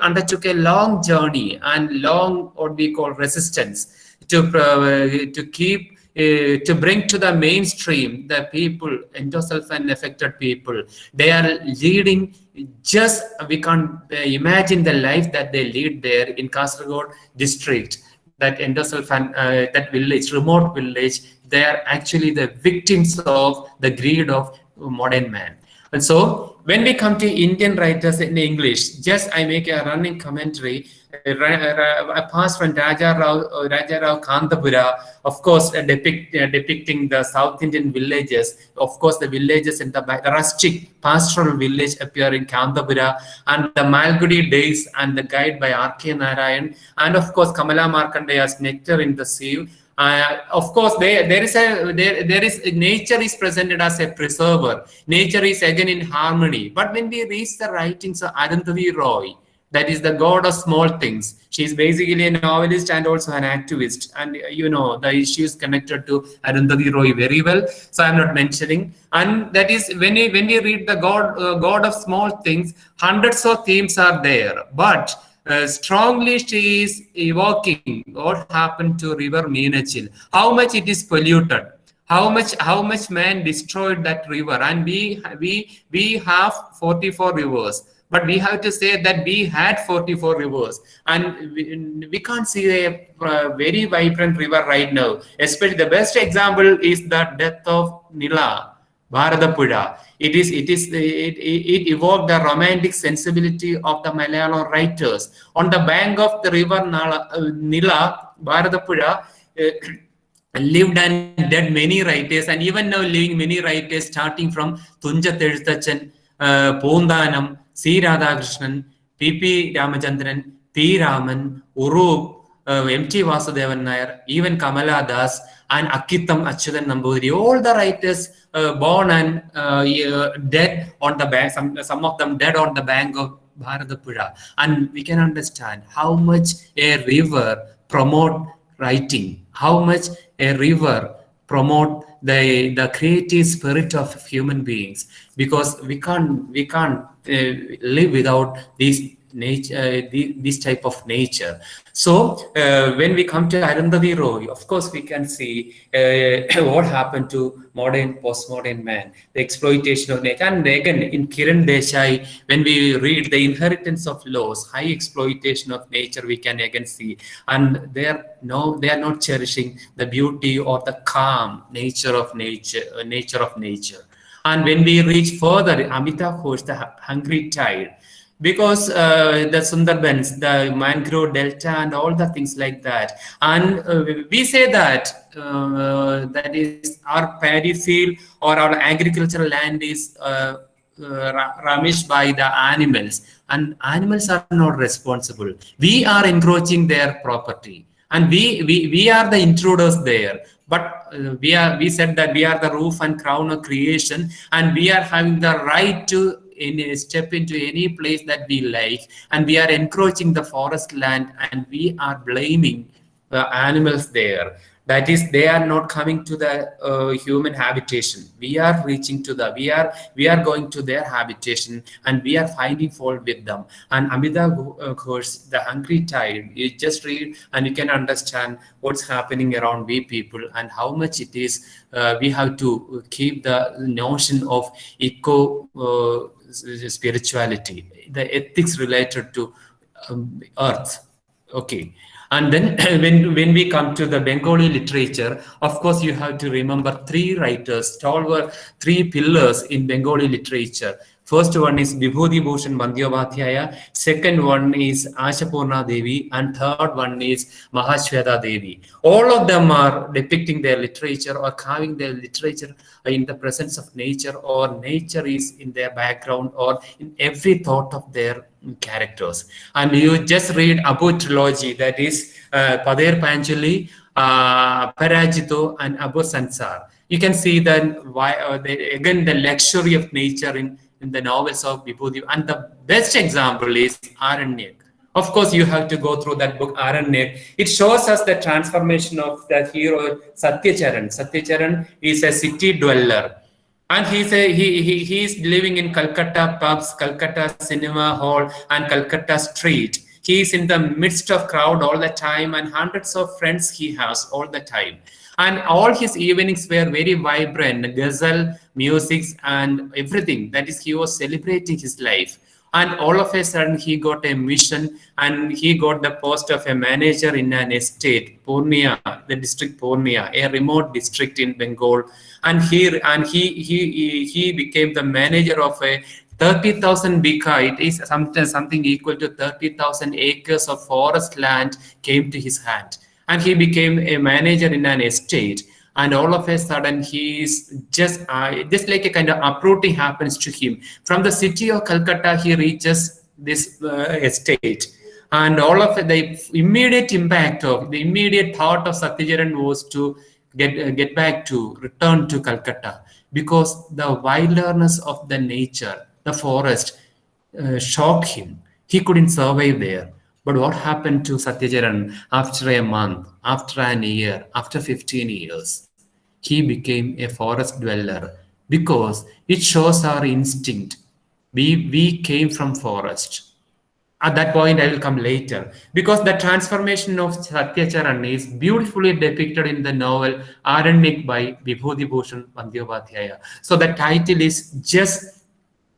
S2: undertook a long journey and long, what we call, resistance to keep to bring to the mainstream the people, endosulfan affected people. They are leading, just we can't imagine the life that they lead there in Kasaragod district, that endosulfan, that village, remote village. They are actually the victims of the greed of modern man. And so when we come to Indian writers in English, just I make a running commentary. I pass from Raja Rao Kantapura, of course, depicting the South Indian villages. Of course, the villages in the rustic pastoral village appear in Kantapura, and the Malgudi Days and the Guide by R.K. Narayan, and of course, Kamala Markandeya's Nectar in the Sea. Of course, there is nature is presented as a preserver. Nature is again in harmony. But when we reach the writings of Arundhati Roy, that is the god of small things. She is basically a novelist and also an activist, and you know the issues connected to Arundhati Roy very well. So I'm not mentioning. And that is when you read the god of small things, hundreds of themes are there, but strongly she is evoking what happened to river Meenachil, how much it is polluted, how much man destroyed that river, and we have 44 rivers, but we have to say that we had 44 rivers, and we can't see a very vibrant river right now. Especially the best example is the death of Nila Bharatapuzha. It evoked the romantic sensibility of the Malayalam writers. On the bank of the river Nila, Bharatapuzha lived and dead many writers, and even now living many writers, starting from Tunja Tezhutachan, Pondanam, C. Radhakrishnan, P.P. Ramachandran, P. Raman, Urup, M.T. Vasudevan Nair, even Kamala Das, and Akitham Achyutan Nambudiri, all the writers born and dead on the bank, some of them dead on the bank of Bharatapuzha. And we can understand how much a river promote writing, how much a river promote the creative spirit of human beings, because we can't live without these nature, this type of nature. So when we come to Arundhati Roy, of course we can see what happened to modern postmodern man, the exploitation of nature. And again in Kiran Desai, when we read the inheritance of laws, high exploitation of nature, we can again see, and they are not cherishing the beauty or the calm nature of nature. And when we reach further, Amita Ghosh, the Hungry Tide, because the Sundarbans, the mangrove delta, and all the things like that, and we say that that is our paddy field or our agricultural land is rummaged by the animals, and animals are not responsible. We are encroaching their property, and we are the intruders there. But we said that we are the roof and crown of creation, and we are having the right to step into any place that we like, and we are encroaching the forest land, and we are blaming animals there. That is, they are not coming to the human habitation. We are reaching to we are going to their habitation, and we are finding fault with them. And Amita Ghosh, the Hungry Tide, you just read and you can understand what's happening around we people, and how much it is we have to keep the notion of eco spirituality, the ethics related to earth. Okay. And then when we come to the Bengali literature, of course, you have to remember three writers, stalwart, three pillars in Bengali literature. First one is Vibhuti Bhushan Bandyopadhyaya, second one is Ashapurna Devi, and third one is Mahashweta Devi. All of them are depicting their literature or carving their literature in the presence of nature, or nature is in their background or in every thought of their characters. And you just read Abu trilogy, that is Pader Panchali, Parajito, and Abu Sansar. You can see that again the luxury of nature in the novels of Vibhuti. And the best example is Aranyak. Of course, you have to go through that book, Aranyak. It shows us the transformation of the hero Satyacharan. Satyacharan is a city dweller, and he's living in Calcutta pubs, Calcutta cinema hall, and Calcutta street. He's in the midst of crowd all the time, and hundreds of friends he has all the time. And all his evenings were very vibrant, ghazal, music, and everything. That is, he was celebrating his life. And all of a sudden he got a mission and he got the post of a manager in an estate, Purnia, the district Purnia, a remote district in Bengal. And he became the manager of a 30,000 bika. It is something equal to 30,000 acres of forest land came to his hand. And he became a manager in an estate. And all of a sudden he is just like a kind of uprooting happens to him. From the city of Calcutta, he reaches this estate. And all of the immediate impact of the immediate thought of Satyajaran was to get back to return to Calcutta, because the wilderness of the nature, the forest, shocked him. He couldn't survive there. But what happened to Satyajaran after a month, after an year, after 15 years? He became a forest dweller, because it shows our instinct. We came from forest. At that point, I will come later, because the transformation of Satyacharan is beautifully depicted in the novel Aranyak by Vibhuti Bhushan Bandyopadhyaya. So the title is just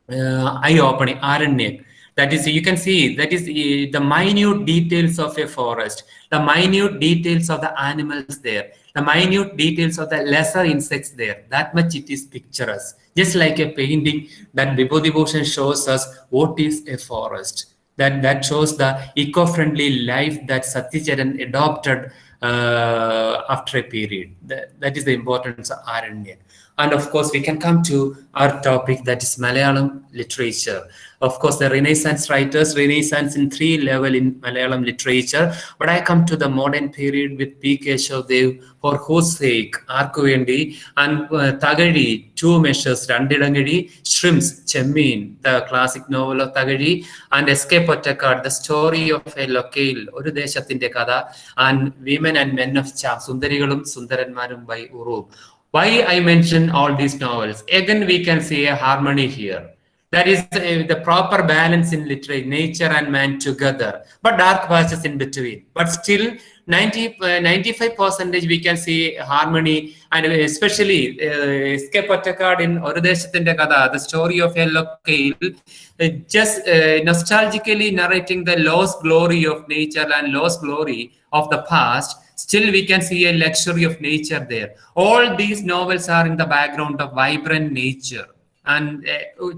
S2: eye-opening, Aranyak. That is, you can see, that is the minute details of a forest, the minute details of the animals there, the minute details of the lesser insects there. That much it is picturesque. Just like a painting that Vibhuti Bhushan shows us what is a forest. That shows the eco-friendly life that Satyacharan adopted after a period. That is the importance of Aranya. And of course, we can come to our topic, that is Malayalam literature. Of course, the Renaissance writers, Renaissance in three level in Malayalam literature. But I come to the modern period with P. Keshav, for whose sake, Arkuvendi, and Tagadi, two measures, Randidangadi, Shrimps, Chemin, the classic novel of Tagadi, and Escape Pottakad, the story of a locale, Urudeshatinde Kada, and Women and Men of Cham, Sundarigalum, Sundaranmarum by Uru. Why I mention all these novels? Again, we can see a harmony here. That is the proper balance in literature, nature and man together, but dark patches in between. But still, 95% we can see harmony, and especially Escape Pottakad in Orudeshatinde Kada, the story of a locale, just nostalgically narrating the lost glory of nature and lost glory of the past. Still, we can see a luxury of nature there. All these novels are in the background of vibrant nature. And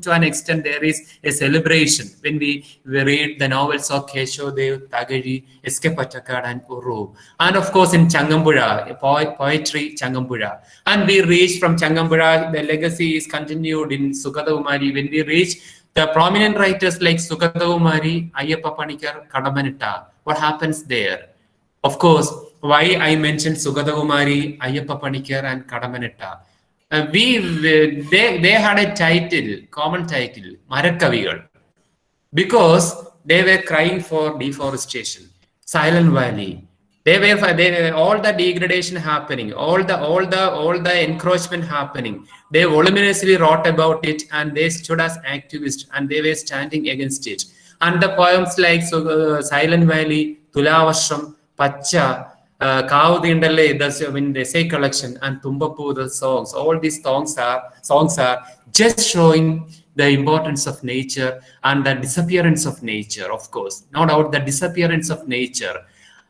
S2: to an extent, there is a celebration when we read the novels of Keshav, Tagadi, S.K. Pottakad, and Uru. And of course, in Changambura, poetry, Changambura. And we reach from Changambura, the legacy is continued in Sugata Umari. When we reach the prominent writers like Sugata Umari, Ayyappa Panikar, Kadamanitta, what happens there? Of course, why I mentioned Sugata Umari, Ayyappa Panikar, and Kadamanitta. They had a title, common title, Marakavigal, because they were crying for deforestation, Silent Valley. They were all the degradation happening, all the encroachment happening. They voluminously wrote about it, and they stood as activists, and they were standing against it. And the poems like Silent Valley, Tulavashram, Pacha, Kaudindale, the essay collection, and Tumbapu, the songs, all these songs are just showing the importance of nature and the disappearance of nature, of course. No doubt the disappearance of nature.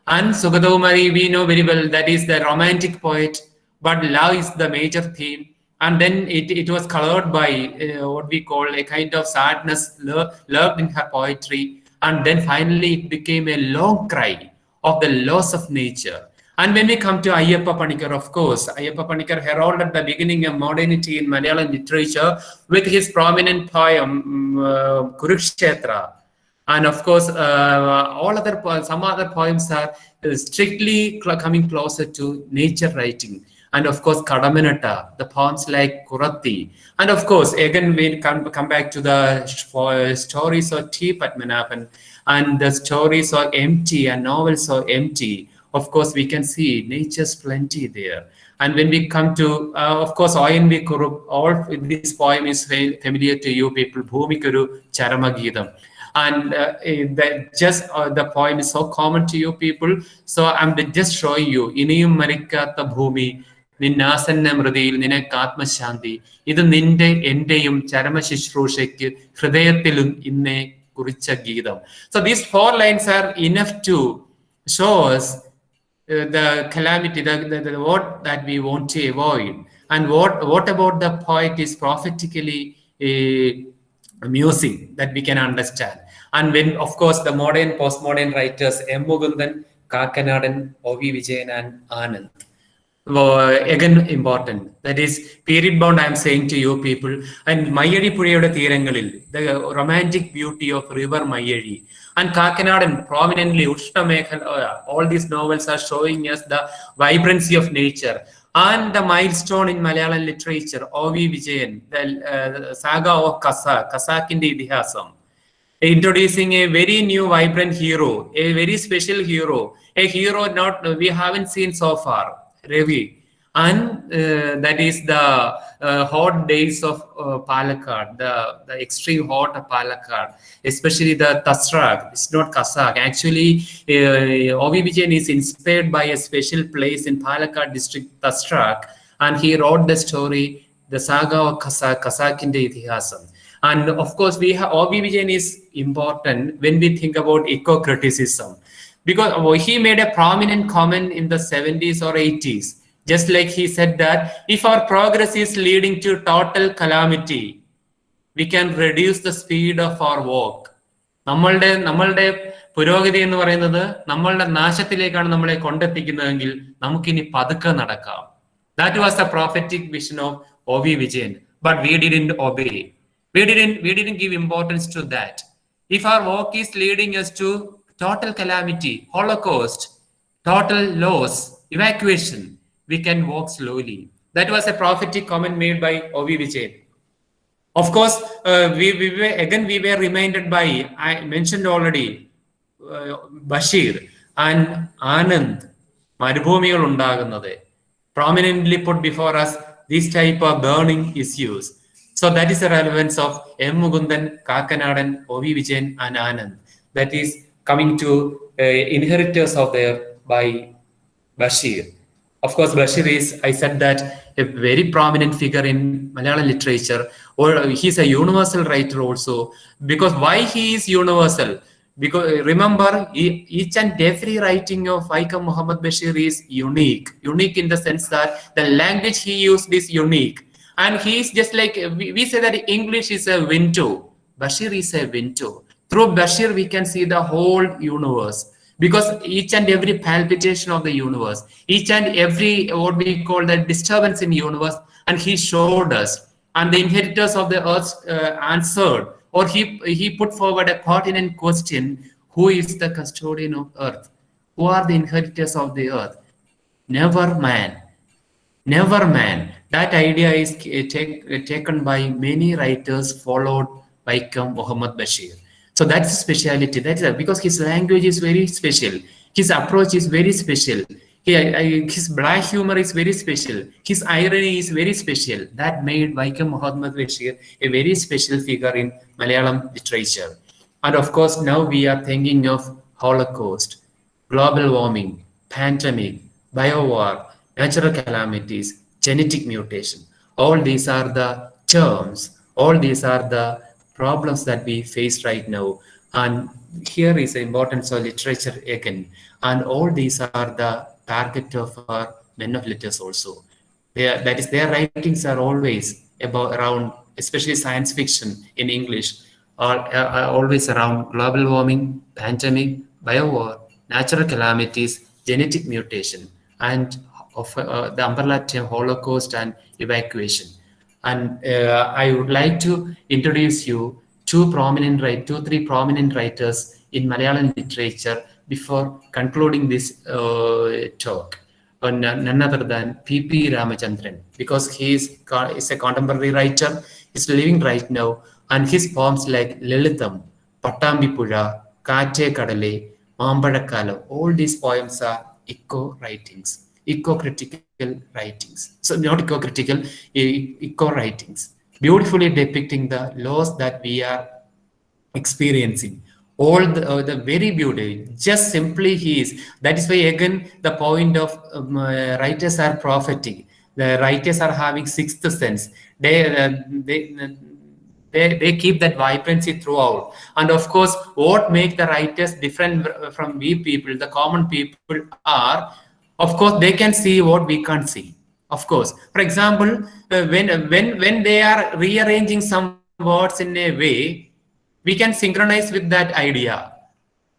S2: And Sugata Umari, we know very well, that is the romantic poet, but love is the major theme. And then it was colored by what we call a kind of sadness lurked in her poetry. And then finally it became a long cry of the loss of nature. And when we come to Ayyappa Panikar, of course, Ayyappa Panikar heralded the beginning of modernity in Malayalam literature with his prominent poem, Kurukshetra. And of course, some other poems are strictly coming closer to nature writing. And of course, Kadamanatta, the poems like Kuratti. And of course, again, we come back to the stories of T. Padmanabhan, and the stories are empty and novels are empty. Of course, we can see nature's plenty there. And when we come to, of course, O.N.V. Kurup, all this poem is familiar to you people, Bhumikuru Charamagidam. And the poem is so common to you people. So I'm just showing you, Iniyum Marikatha Bhumi, Ninnasanna Mridil, Ninakatma Shanti, Idu Ninde Endeyum Charama Shishrushek, Hridayathilum Inne Kuricha Geetham. So these 4 lines are enough to show us the calamity, the what that we want to avoid, and what about the poet is prophetically musing that we can understand. And when, of course, the modern postmodern writers M. Mugundan, Kakanadan, O.V. Vijayan, and Anand. Again important. That is period bound. I am saying to you people. And Mayadi Puriyada Thirangalil, the romantic beauty of River Mayadi, and Kakanadan prominently Ushta all these novels are showing us the vibrancy of nature. And the milestone in Malayalam literature, O.V. Vijayan, the saga of Kasak in the Idihasam, introducing a very new vibrant hero, a very special hero, a hero not we haven't seen so far, Ravi. And that is the hot days of Palakkad, the extreme hot of Palakkad, especially the Tasrak. It's not Kasak. Actually, O.V. Vijayan is inspired by a special place in Palakkad district, Tasrak, and he wrote the story, the saga of Kasak in the Itihasam. And of course, we have O.V. Vijayan is important when we think about ecocriticism, because he made a prominent comment in the 70s or 80s. Just like he said that if our progress is leading to total calamity, we can reduce the speed of our walk. നമ്മളുടെ പുരോഗതി എന്ന് പറയുന്നത് നമ്മളുടെ നാശത്തിലേക്കാണ് നമ്മളെ കൊണ്ടെത്തിക്കുന്നതെങ്കിൽ നമുക്കിനി പതുക്കെ നടക്കാം. That was the prophetic vision of O.V. Vijayan, but we didn't obey. We didn't give importance to that. If our walk is leading us to total calamity, Holocaust, total loss, evacuation, we can walk slowly. That was a prophetic comment made by O.V. Vijayan. Of course, we were reminded by, I mentioned already, Bashir and Anand, Marubhumigal undagunnathu, prominently put before us these type of burning issues. So that is the relevance of M. Mugundan, Kakanadan, O.V. Vijayan, and Anand. That is coming to inheritors of there by Bashir. Of course, Bashir is, I said that, a very prominent figure in Malayalam literature, or he's a universal writer also. Because why he is universal? Because remember, each and every writing of Icon Muhammad Bashir is unique. Unique in the sense that the language he used is unique. And he is just like, we say that English is a window. Bashir is a window. Through Bashir, we can see the whole universe. Because each and every palpitation of the universe, each and every what we call the disturbance in the universe, and he showed us. And the inheritors of the earth answered, or he put forward a pertinent question: who is the custodian of earth? Who are the inheritors of the earth? Never man. Never man. That idea is taken by many writers, followed by Muhammad Bashir. So that's a speciality. That is because his language is very special. His approach is very special. His black humor is very special. His irony is very special. That made Vaikam Muhammad Bashir a very special figure in Malayalam literature. And of course, now we are thinking of Holocaust, global warming, pandemic, biowar, natural calamities, genetic mutation. All these are the terms. All these are the problems that we face right now. And here is the importance of literature again. And all these are the target of our men of letters also. That is, their writings are always around, especially science fiction in English, are always around global warming, pandemic, biowar, natural calamities, genetic mutation, and of the umbrella term Holocaust and evacuation. And I would like to introduce you two, three prominent writers in Malayalam literature before concluding this talk. None other than P.P. Ramachandran, because he is a contemporary writer, is living right now, and his poems like Lilitham, Patambipura, Kache Kadale, Mambadakala, all these poems are eco-writings, eco-critical writings. So not eco-critical, eco-writings, beautifully depicting the laws that we are experiencing. All the very beauty, just simply he is. That is why again the point of writers are prophetic. The writers are having sixth sense. They keep that vibrancy throughout. And of course, what makes the writers different from we people, the common people, are, of course, they can see what we can't see. Of course, for example, when they are rearranging some words in a way, we can synchronize with that idea,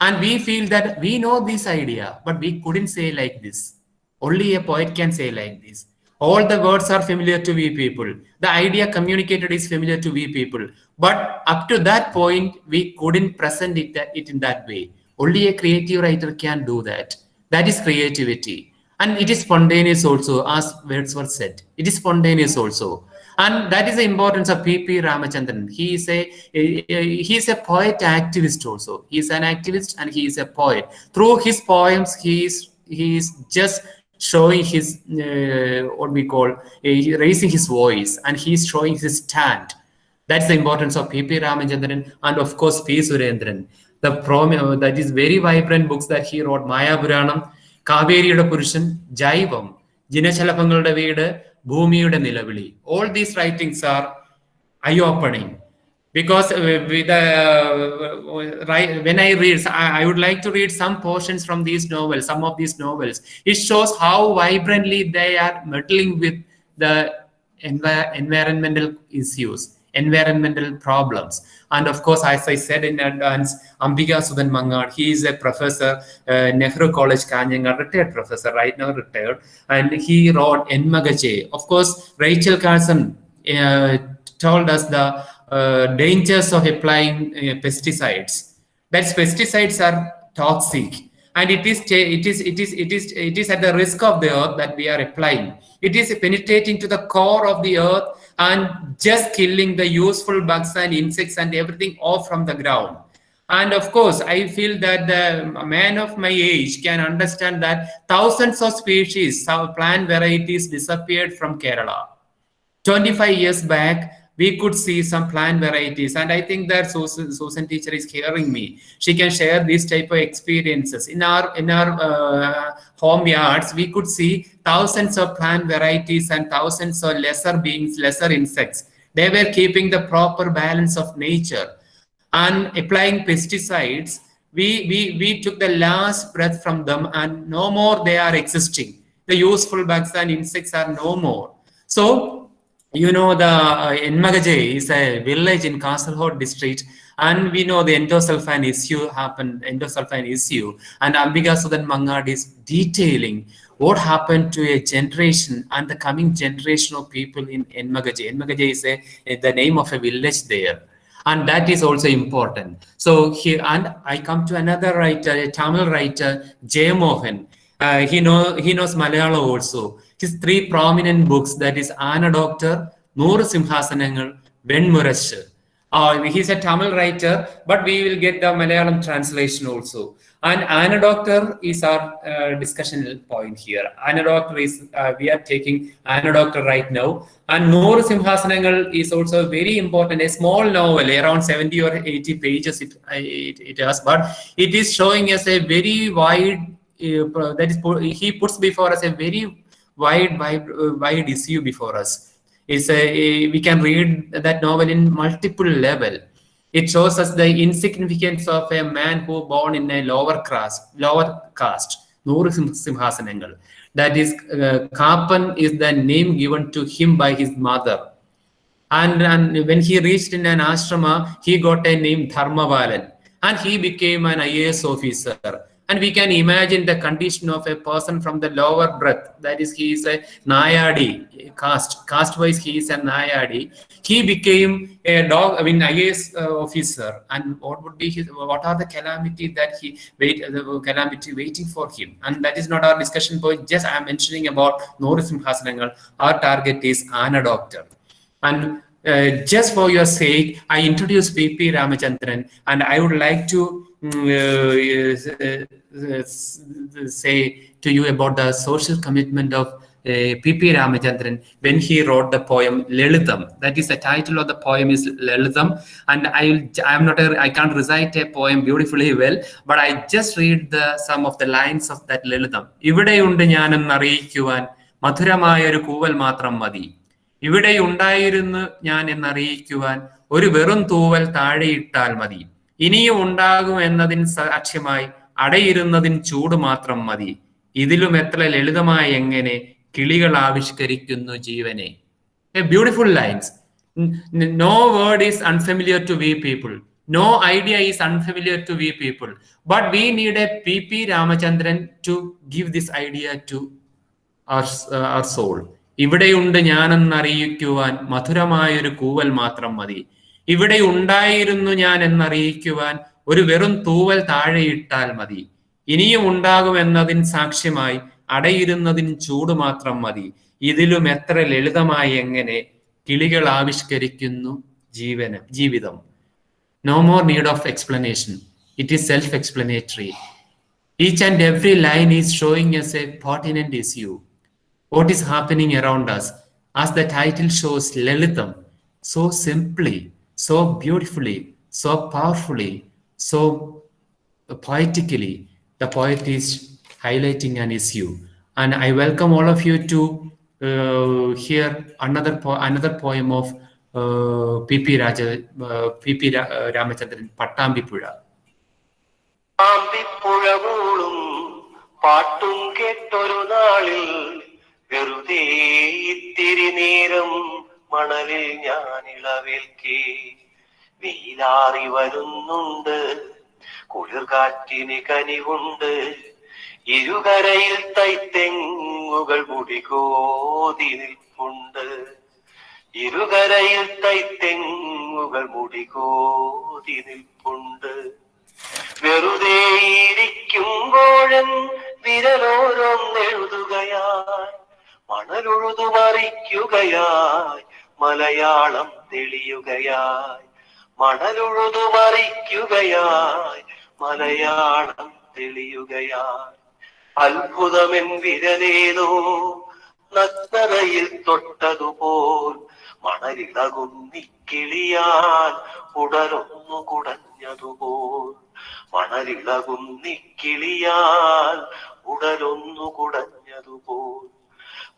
S2: and we feel that we know this idea, but we couldn't say like this. Only a poet can say like this. All the words are familiar to we people. The idea communicated is familiar to we people. But up to that point, we couldn't present it in that way. Only a creative writer can do that. That is creativity. And it is spontaneous also, as Wordsworth said. It is spontaneous also. And that is the importance of P.P. Ramachandran. He is a poet activist also. He is an activist and he is a poet. Through his poems, he is just showing his what we call raising his voice, and he is showing his stand. That's the importance of P.P. Ramachandran and of course P. Surendran. That is very vibrant books that he wrote: Maya Puranam, Kaveriyude Purushan, Jaivam, Jinachalaphangalude Veedu, Bhumiyude Nilavili. All these writings are eye-opening, because when I read, I would like to read some portions from these novels, some of these novels. It shows how vibrantly they are meddling with the environmental issues, environmental problems. And of course, as I said in advance, Ambika Sudan Mangad, he is a professor, Nehru College, Kanyangar, retired professor, right now retired, and he wrote Enmagache. Of course, Rachel Carson told us the dangers of applying pesticides. That pesticides are toxic, and it is at the risk of the earth that we are applying. It is penetrating to the core of the earth and just killing the useful bugs and insects and everything off from the ground. And of course, I feel that the man of my age can understand that thousands of species, plant varieties disappeared from Kerala. 25 years back, we could see some plant varieties, and I think that Susan teacher is hearing me. She can share these type of experiences. In our home yards, we could see thousands of plant varieties and thousands of lesser beings, lesser insects. They were keeping the proper balance of nature. And applying pesticides, we took the last breath from them, and no more they are existing. The useful bugs and insects are no more. So, you know, the Enmagaje is a village in Kasaragod district, and we know the endosulfan issue, and Ambika Sudan Mangad is detailing what happened to a generation and the coming generation of people in Enmagaje. Enmagaje is the name of a village there. And that is also important. So here, and I come to another writer, a Tamil writer, J. Mohan. He knows Malayalam also. His three prominent books, that is Ana Doctor, Nooru Simhasanangal, Venmurashu. He's a Tamil writer, but we will get the Malayalam translation also. And Ana Doctor is our discussion point here. Ana Doctor is, we are taking Ana Doctor right now. And Nooru Simhasanangal is also very important, a small novel, around 70 or 80 pages it has, but it is showing us a very wide, that is, he puts before us a very wide issue before us. We can read that novel in multiple level. It shows us the insignificance of a man who born in a lower caste, Nooru Simhasanangal. That is, Kapan is the name given to him by his mother. And when he reached in an ashrama, he got a name Dharmavalan, and he became an IAS officer. And we can imagine the condition of a person from the lower breath. That is, he is a Nayadi caste-wise. He is a Nayadi. He became a IAS officer. And what are the calamities that calamity waiting for him? And that is not our discussion point. Just I am mentioning about Nooru Simhasanangal. Our target is Ana Doctor. And just for your sake, I introduce P.P. Ramachandran, and I would like to say to you about the social commitment of P.P. Ramachandran when he wrote the poem Lalitam. That is, the title of the poem is Lalitam, and I can't recite a poem beautifully well, but I just read some of the lines of that Lalitam. ഇവിടെയുണ്ട് ഞാനെന്നറിയിക്കുവാൻ മധുരമായൊരു കൂവൽ മാത്രം മതി. ഇവിടെ ഉണ്ടായിരുന്നു ഞാൻ എന്നറിയിക്കുവാൻ ഒരു വെറും തൂവൽ താഴെയിട്ടാൽ മതി. ഇനിയും ഉണ്ടാകും എന്നതിന് സാക്ഷ്യമായി അടയിരുന്നതിന് ചൂട് മാത്രം മതി. ഇതിലും എത്ര ലളിതമായി എങ്ങനെ കിളികൾ ആവിഷ്കരിക്കുന്നു ജീവനെ. A beautiful lines. No word is unfamiliar to we people. No idea is unfamiliar to we people. But we need a P.P. Ramachandran to give this idea to our soul. ഇവിടെയുണ്ട് ഞാനെന്നറിയിക്കുവാൻ മധുരമായൊരു കൂവൽ മാത്രം മതി. ഇവിടെ ഉണ്ടായിരുന്നു ഞാൻ എന്നറിയിക്കുവാൻ ഒരു വെറും തൂവൽ താഴെയിട്ടാൽ മതി. ഇനിയും ഉണ്ടാകുമെന്നതിന് സാക്ഷ്യമായി അടയിരുന്നതിന് ചൂട് മാത്രം മതി. ഇതിലും എത്ര ലളിതമായി എങ്ങനെ കിളികൾ ആവിഷ്കരിക്കുന്നു ജീവിതം. No more need of explanation. It is self-explanatory. Each and every line is showing us a pertinent issue. What is happening around us? As the title shows, Lalitam, so simply, so beautifully, so powerfully, so poetically, the poet is highlighting an issue. And I welcome all of you to hear another poem of P.P. Ramachandran, Pattambippuzha.
S5: പാട്ടും കേട്ടൊരു നാളിൽ വെറുതെ ഇത്തിരി നേരം മണലിൽ ഞാൻ ഇളവേൽക്കേ. വെയിലാറി വരുന്നുണ്ട്, കുളിർകാറ്റിന് കനിവുണ്ട്, ഇരുകരയിൽ തൈത്തെങ്ങുകൾ മുടികോതി നിൽപ്പുണ്ട്, ഇരുകരയിൽ തൈത്തെങ്ങുകൾ മുടികോതി നിൽപ്പുണ്ട്. വെറുതെ ഇരിക്കുമ്പോഴൻ വിരലോരോന്നെഴുതുകയായി, മണലുഴുതു മറിക്കുകയായി, മലയാളം തെളിയുകയായി, മണലുഴുതു മറിക്കുകയായി, മലയാളം തെളിയുകയായി. അത്ഭുതമെൻ വിരലേതോ നഗ്നതയിൽ തൊട്ടതുപോൽ മണലിളകുന്നിക്കിളിയാൽ ഉടലൊന്നു കുടഞ്ഞതുപോൽ, മണലിളകുന്നിക്കിളിയാൽ ഉടലൊന്നു കുടഞ്ഞതുപോൽ.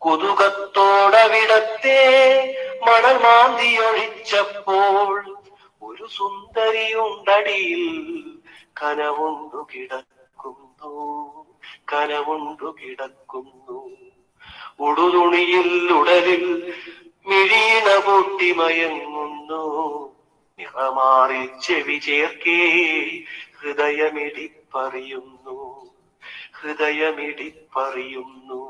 S5: കുതുകത്തോടവിടത്തെ മണൽ മാന്തിയൊഴിച്ചപ്പോൾ ഒരു സുന്ദരിയുണ്ടടിയിൽ കനവുണ്ടു കിടക്കുന്നു, കനവുണ്ടു കിടക്കുന്നു. ഉടുതുണിയിൽ ഉടലിൽ മിഴീണ പൊട്ടിമയങ്ങുന്നു, നിറമാറി ചെവി ചേർക്കേ ഹൃദയമിടിപ്പറിയുന്നു, ഹൃദയമിടിപ്പറിയുന്നു.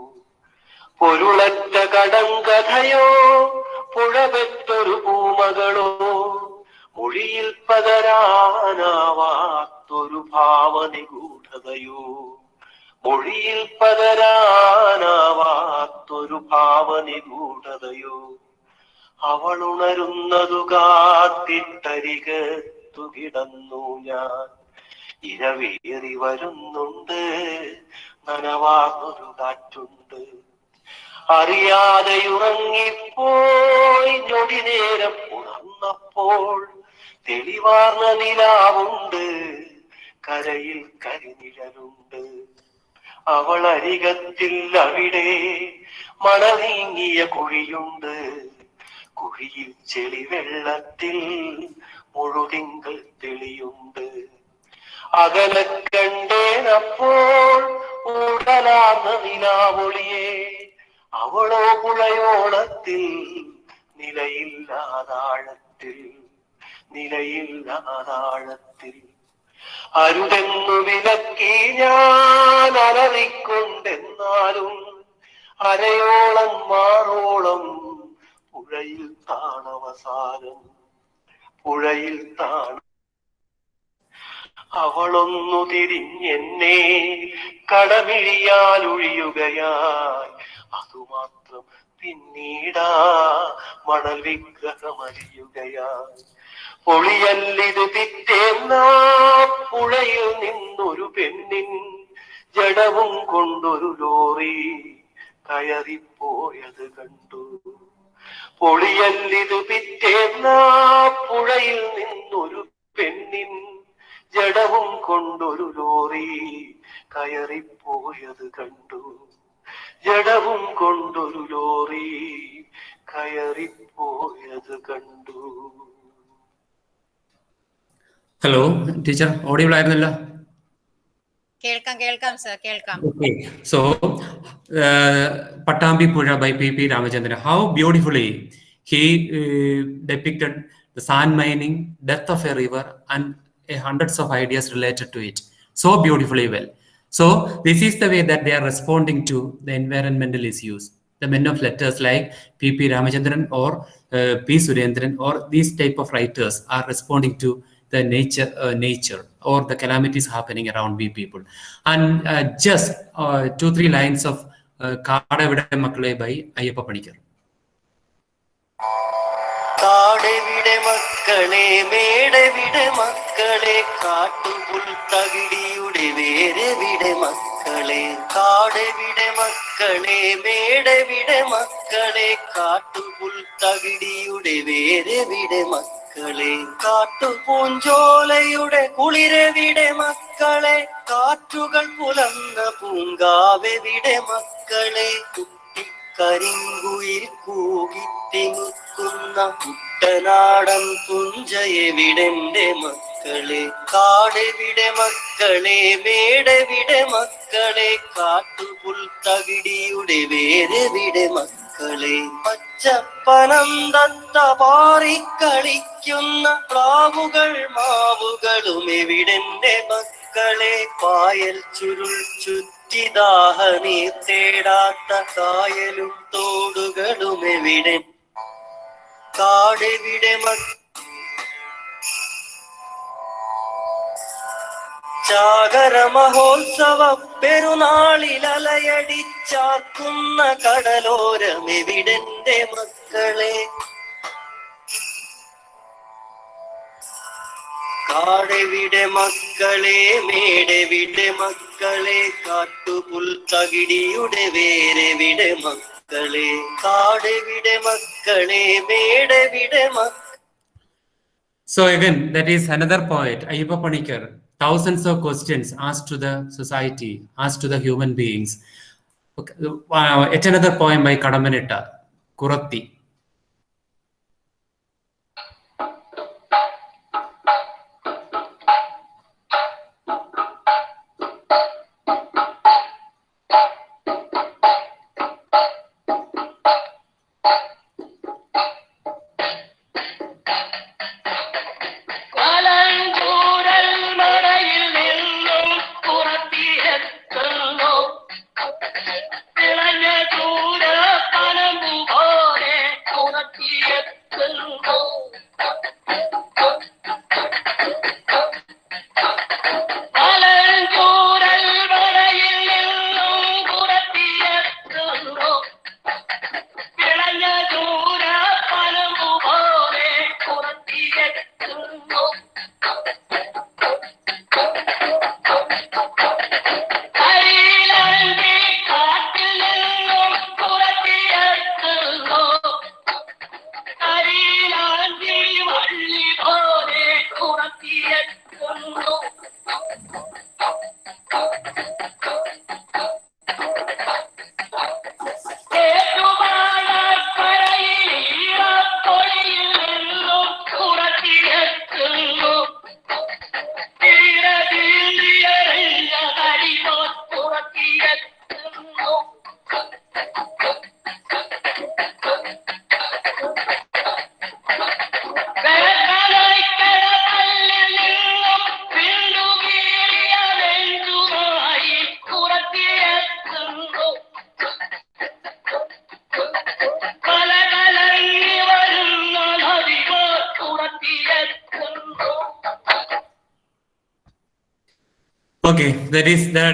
S5: പൊരുളറ്റ കടങ്കഥയോ പുഴപെറ്റൊരു പൂമകളോ, മൊഴിയിൽ പകരാനാവാത്തൊരു ഭാവനിഗൂഢതയോ, മൊഴിയിൽ പകരാനാവാത്തൊരു ഭാവനിഗൂഢതയോ. അവളുണരുന്നതു കാത്തിട്ടരികത്തു കിടന്നു ഞാൻ, ഇരവേറി വരുന്നുണ്ട്, നനവാർന്നൊരു കാറ്റുണ്ട്. അറിയാതെ ഉറങ്ങിപ്പോയി ഞൊടി നേരം ഉണർന്നപ്പോൾ തെളിവാർന്ന നിലാവുണ്ട്, കരയിൽ കരിനിഴലുണ്ട്. അവൾ അരികത്തിൽ അവിടെ മണനീങ്ങിയ കുഴിയുണ്ട്, കുഴിയിൽ ചെളിവെള്ളത്തിൽ മുഴുതിങ്കൾ തെളിയുണ്ട്. അകലെ കണ്ടേനപ്പോൾ ഉടലാർന്ന നിലാവൊളിയെ, അവളോ പുഴയോളത്തിൽ നിലയില്ലാതാഴത്തിൽ, നിലയില്ലാതാഴത്തിൽ. അരുതെന്നു വിലക്കി ഞാൻ അലറിക്കൊണ്ടെന്നാലും അരയോളം മാറോളം പുഴയിൽ താണവസാനം, പുഴയിൽ താണ. അവളൊന്നു തിരിഞ്ഞെന്നെ കടമിഴിയാൽ ഒഴിയുകയായി, അതുമാത്രം പിന്നീടാ മണൽ വിഗ്രഹമറിയുകയായി. പൊളിയല്ലിത് പിറ്റേന്നാ പുഴയിൽ നിന്നൊരു പെണ്ണിൻ ജഡവും കൊണ്ടൊരു ലോറി കയറിപ്പോയത് കണ്ടു. പൊളിയല്ലിത് പിറ്റേന്നാ പുഴയിൽ നിന്നൊരു പെണ്ണിൻ ജഡവും കൊണ്ടൊരു ലോറി കയറിപ്പോയത് കണ്ടു, ജഡവും കൊണ്ടൊരു ലോറി കയറിപ്പോയത് കണ്ടു.
S2: ഹലോ ടീച്ചർ, ഓഡിബിൾ ആയിരുന്നല്ലോ?
S1: കേൾക്കാം സർ, കേൾക്കാം.
S2: Okay, so Patambi Puja by P. Ramachandran, how beautifully he depicted the sand mining, death of a river, and hundreds of ideas related to it so beautifully well. So this is the way that they are responding to the environmental issues. The men of letters like P. Ramachandran or P. Surendran or these type of writers are responding to the nature or the calamities happening around we people. And just 2-3 lines of Kaadavida Makkale by Ayyappa Panikar.
S5: കാടെവിടെ മക്കളെ മേടെവിടെ മക്കളെ കാട്ടുപുൽ തകിടിയുടെ വേരെവിടെ മക്കളെ കാടെവിടെ മക്കളെ മേടെവിടെ മക്കളെ കാട്ടുപുൽ തകിടിയുടെ വേരെവിടെ മക്കളെ കാട്ടുപൂഞ്ചോലയുടെ കുളിരെവിടെ മക്കളെ കാറ്റുകൾ പുലർന്ന പൂങ്കാവെവിടെ മക്കളെ കരിങ്കുയിൽ കൂകിത്തിമുക്കുന്ന കുട്ടനാടൻ പുഞ്ചയെവിടെന്റെ മക്കളെ കാടെവിടെ മക്കളെ മേടെവിടെ മക്കളെ കാട്ടുപുൽ തകിടിയുടെ വേരെവിടെ മക്കളെ പച്ചപ്പനന്തത്ത പാറിക്കളിക്കുന്ന പ്രാവുകൾ മാവുകളും എവിടെന്റെ മക്കളെ പായൽ ചുരുൾ ചുറ്റിദാഹനീർ തേടാത്ത കായലും തോടുകളും എവിടെ കാടെവിടെ ചാകര മഹോത്സവ പെരുന്നാളിലലയടിച്ചാക്കുന്ന കടലോരം എവിടെന്റെ മക്കളെ കാടെവിടെ മക്കളെ മേടെവിടെ മക്കളെ കാട്ടുപുൽ തകിടിയുടെ വേരെവിടെ മക്കളെ കാടെവിടെ മക്കളെ മേടെവിടെ മക്കളെ.
S2: So again, that is another poet, Ayyappa Panikar. Thousands of questions asked to the society, asked to the human beings. Okay. Yet another poem by Kadamanetta, Kuratti. Okay, that is the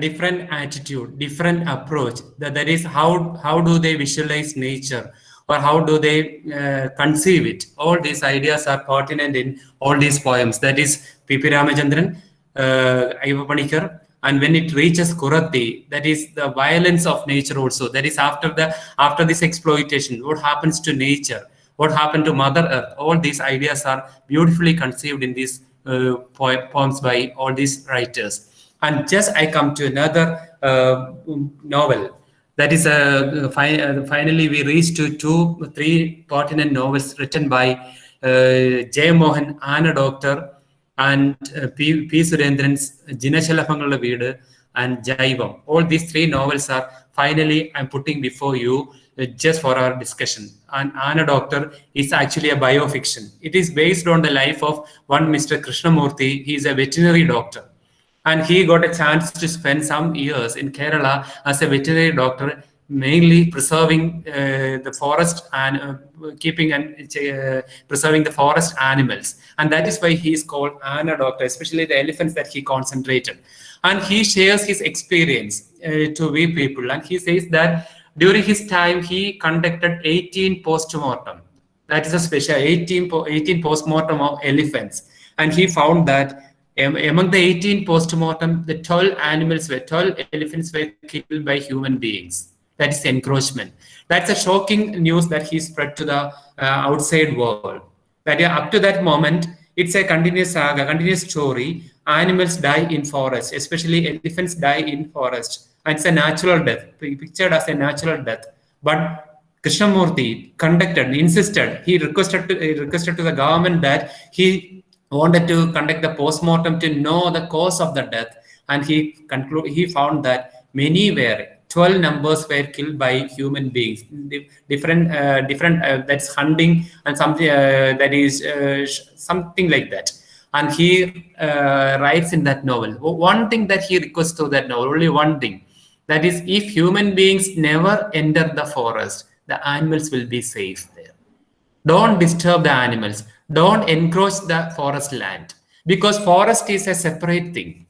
S2: different attitude, different approach. That is how do they visualize nature, or how do they conceive it? All these ideas are pertinent in all these poems. That is P. Ramachandran, Ayyappa Panikar, and when it reaches Kuratti, that is the violence of nature also. That is after this exploitation, what happens to nature? What happened to Mother Earth? All these ideas are beautifully conceived in these poems by all these writers. And just I come to another novel. That is finally we reach to 2-3 pertinent novels written by J. Mohan, Anna Doctor, and P. Surendran's Jinashalaphangalude Veedu and Jaivam. All these three novels are finally I'm putting before you just for our discussion. And Anna Doctor is actually a biofiction. It is based on the life of one Mr. Krishnamurthy. He is a veterinary doctor. And he got a chance to spend some years in Kerala as a veterinary doctor, mainly preserving the forest and keeping and preserving the forest animals. And that is why he is called Anna Doctor, especially the elephants that he concentrated. And he shares his experience to we people. And he says that during his time, he conducted 18 post-mortem. That is a special 18 post-mortem of elephants. And he found that among the 18 post-mortem, the 12 elephants were killed by human beings. That is encroachment. That's a shocking news that he spread to the outside world. That up to that moment, it's a continuous saga, continuous story. Animals die in forest, especially elephants die in forest. And it's a natural death, pictured as a natural death. But Krishnamurthy insisted, he requested to the government that he wanted to conduct the post-mortem to know the cause of the death. And he found that many were 12 numbers were killed by human beings. Different that's hunting and something that is something like that. And he writes in that novel one thing that he requests to that novel, only one thing, that is, if human beings never enter the forest, the animals will be safe there. Don't disturb the animals. Don't encroach the forest land, because forest is a separate thing.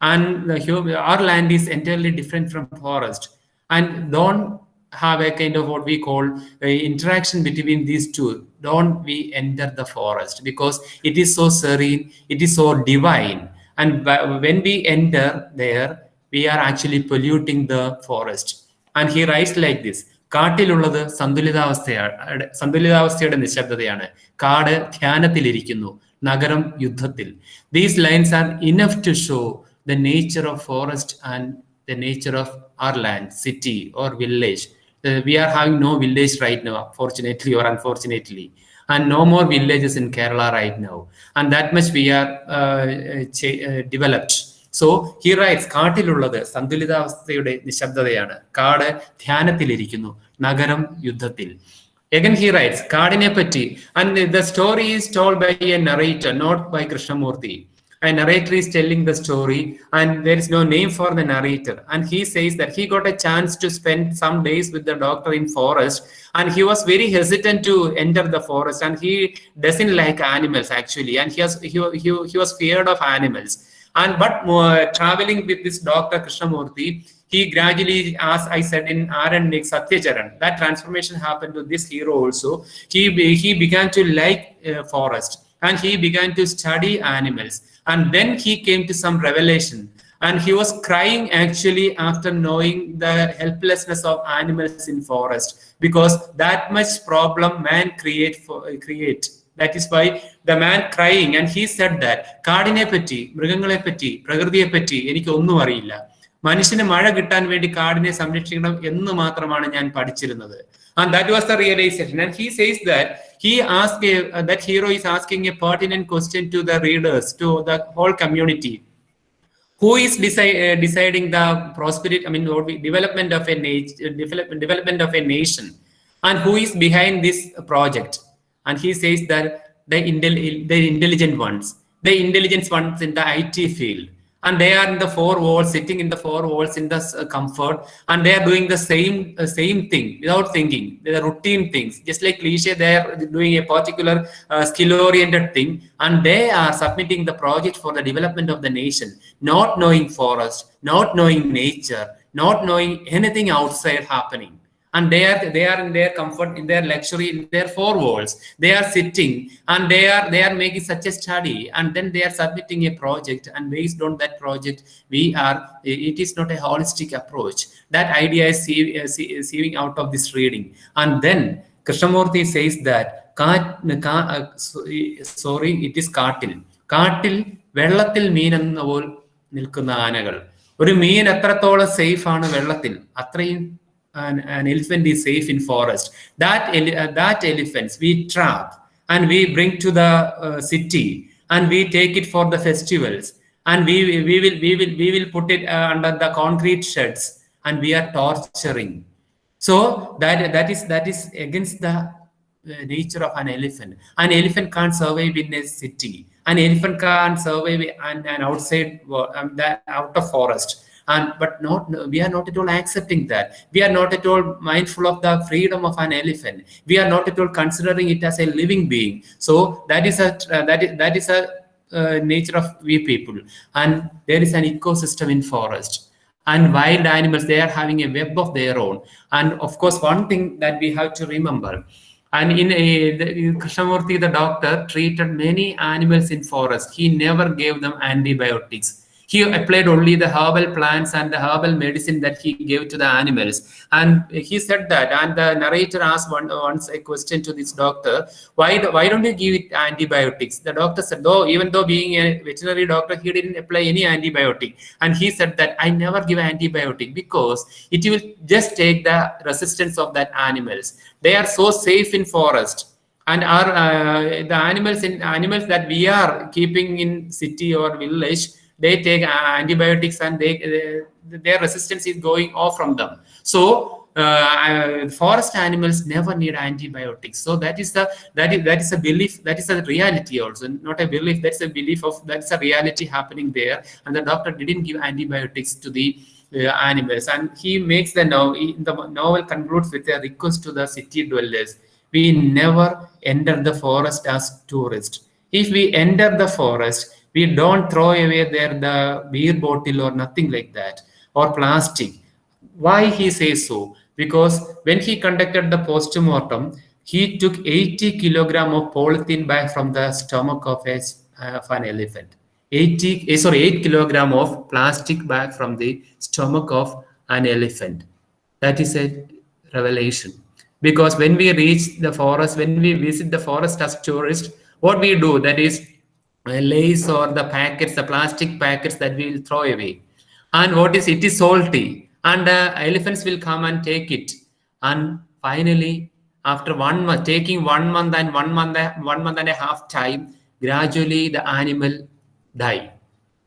S2: And our land is entirely different from forest. And don't have a kind of what we call interaction between these two. Don't we enter the forest, because it is so serene, it is so divine. And when we enter there, we are actually polluting the forest. And he writes like this: കാട്ടിലുള്ളത് സന്തുലിതാവസ്ഥയുടെ നിശബ്ദതയാണ്. കാട് ധ്യാനത്തിലിരിക്കുന്നു, നഗരം യുദ്ധത്തിൽ. These lines are enough to show the nature of forest and the nature of our land, city or village. We are having no village right now, fortunately or unfortunately, and no more villages in Kerala right now. And that much we are developed. So he writes, കാട്ടിലുള്ളത് സന്തുലിതാവസ്ഥയുടെ നിശബ്ദതയാണ്, കാട് ധ്യാനത്തിലിരിക്കുന്നു, നഗരം യുദ്ധത്തിൽ. Again he writes കാടിനെ പറ്റി, and the story is told by a narrator, not by Krishnamurthy. A narrator is telling the story, and there is no name for the narrator. And he says that he got a chance to spend some days with the doctor in forest, and he was very hesitant to enter the forest, and he doesn't like animals actually, and he was feared of animals. And but traveling with this Dr. Krishnamurthy, he gradually, as I said in Arannik Satyacharan, that transformation happened to this hero also. He began to like forest, and he began to study animals. And then he came to some revelation, and he was crying actually after knowing the helplessness of animals in forest, because that much problem man create. That is why the man crying, and he said that കാടിനെ പറ്റി, മൃഗങ്ങളെ പറ്റി, പ്രകൃതിയെ പറ്റി എനിക്ക് ഒന്നും അറിയില്ല. മനുഷ്യന് മഴ കിട്ടാൻ വേണ്ടി കാടിനെ സംരക്ഷിക്കണം എന്ന് മാത്രമാണ് ഞാൻ പഠിച്ചിരുന്നത്. And that was the realization. And he says that that hero is asking a pertinent question to the readers, to the whole community. Who is deciding the prosperity, development of a nation, and who is behind this project? And he says that the intelligent ones in the IT field, and they are in the four walls, sitting in the four walls in the comfort, and they are doing the same thing without thinking. They are routine things, just like cliche. They are doing a particular skill-oriented thing, and they are submitting the project for the development of the nation, not knowing forest, not knowing nature, not knowing anything outside happening. And they are in their comfort, in their luxury, in their four walls. They are sitting, and they are making such a study, and then they are submitting a project, and based on that project, it is not a holistic approach. That idea is seeping out of this reading. And then Krishnamurthy says that it is കാട്ടിൽ വെള്ളത്തിൽ മീൻ എന്ന പോൽ നിൽക്കുന്ന ആനകൾ. ഒരു മീൻ എത്രത്തോളം safe ആണ് വെള്ളത്തിൽ, അത്രയും an elephant is safe in forest. That elephants we trap and we bring to the city, and we take it for the festivals, and we will put it under the concrete sheds, and we are torturing. So that is against the nature of an elephant. An elephant can't survive in a city. An elephant can't survive an outside that out of forest. And but not we are not at all accepting that. We are not at all mindful of the freedom of an elephant. We are not at all considering it as a living being. So that is a nature of we people. And there is an ecosystem in forest, and wild animals, they are having a web of their own. And of course, one thing that we have to remember, and Krishnamurti, the doctor, treated many animals in forest. He never gave them antibiotics. He applied only the herbal plants and the herbal medicine that he gave to the animals. And he said that, and the narrator asked once a question to this doctor, why don't you give it antibiotics? The doctor said, though, even though being a veterinary doctor, he didn't apply any antibiotic. And he said that I never give antibiotic because it will just take the resistance of that animals. They are so safe in forest, and our the animals that we are keeping in city or village, they take antibiotics, and their resistance is going off from them. So forest animals never need antibiotics. So that is a belief, that is a reality also, not a belief. That's a belief of, that's a reality happening there. And the doctor didn't give antibiotics to the animals. And he makes the novel concludes with a request to the city dwellers: we never enter the forest as tourists. If we enter the forest, we don't throw away there the beer bottle or nothing like that, or plastic. Why he says so? Because when he conducted the post-mortem, he took 80 kilogram of polythene bag from the stomach of an elephant. 8 kilogram of plastic bag from the stomach of an elephant. That is a revelation. Because when we reach the forest, when we visit the forest as tourists, what we do, that is lace or the packets, the plastic packets that we will throw away. And what is it is salty, and elephants will come and take it. And finally, after 1 month, taking 1 month and 1 month and a half time, gradually the animal die.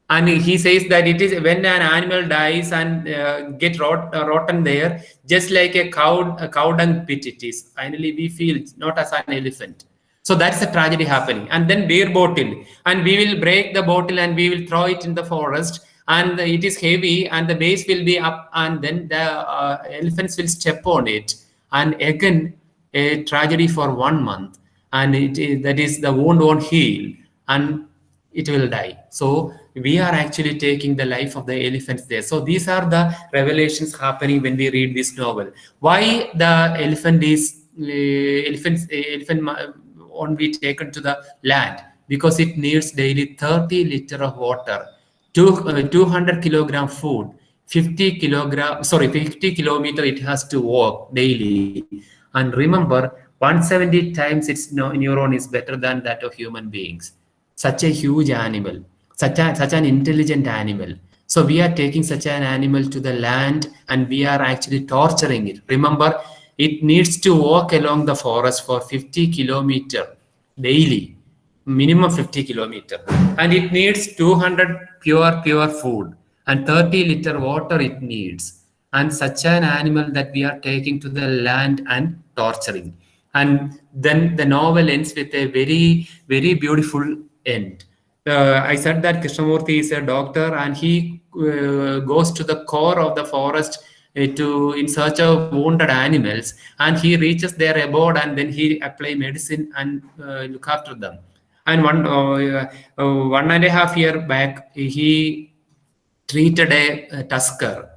S2: And he says that it is when an animal dies and get rotten there, just like a cow dung pit it is. Finally, we feel not as an elephant. So that's a tragedy happening. And then beer bottle, and we will break the bottle and we will throw it in the forest, and it is heavy, and the base will be up, and then the elephants will step on it, and again a tragedy for 1 month, and that is the wound won't heal, and it will die. So we are actually taking the life of the elephants there. So these are the revelations happening when we read this novel. Why the elephant is elephant won't be taken to the land? Because it needs daily 30 liter of water, 200 kilogram food, 50 kilometer it has to walk daily. And remember, 170 times its neuron is better than that of human beings. Such a huge animal, such an intelligent animal. So we are taking such an animal to the land, and we are actually torturing it. Remember, it needs to walk along the forest for 50 kilometer daily, minimum 50 kilometer, and it needs 200 pure food and 30 liter water it needs. And such an animal that we are taking to the land and torturing. And then the novel ends with a very, very beautiful end. I said that Krishnamurti is a doctor, and he goes to the core of the forest to in search of wounded animals, and he reaches their abode, and then he apply medicine and look after them. And 1.5 year back, he treated a tusker.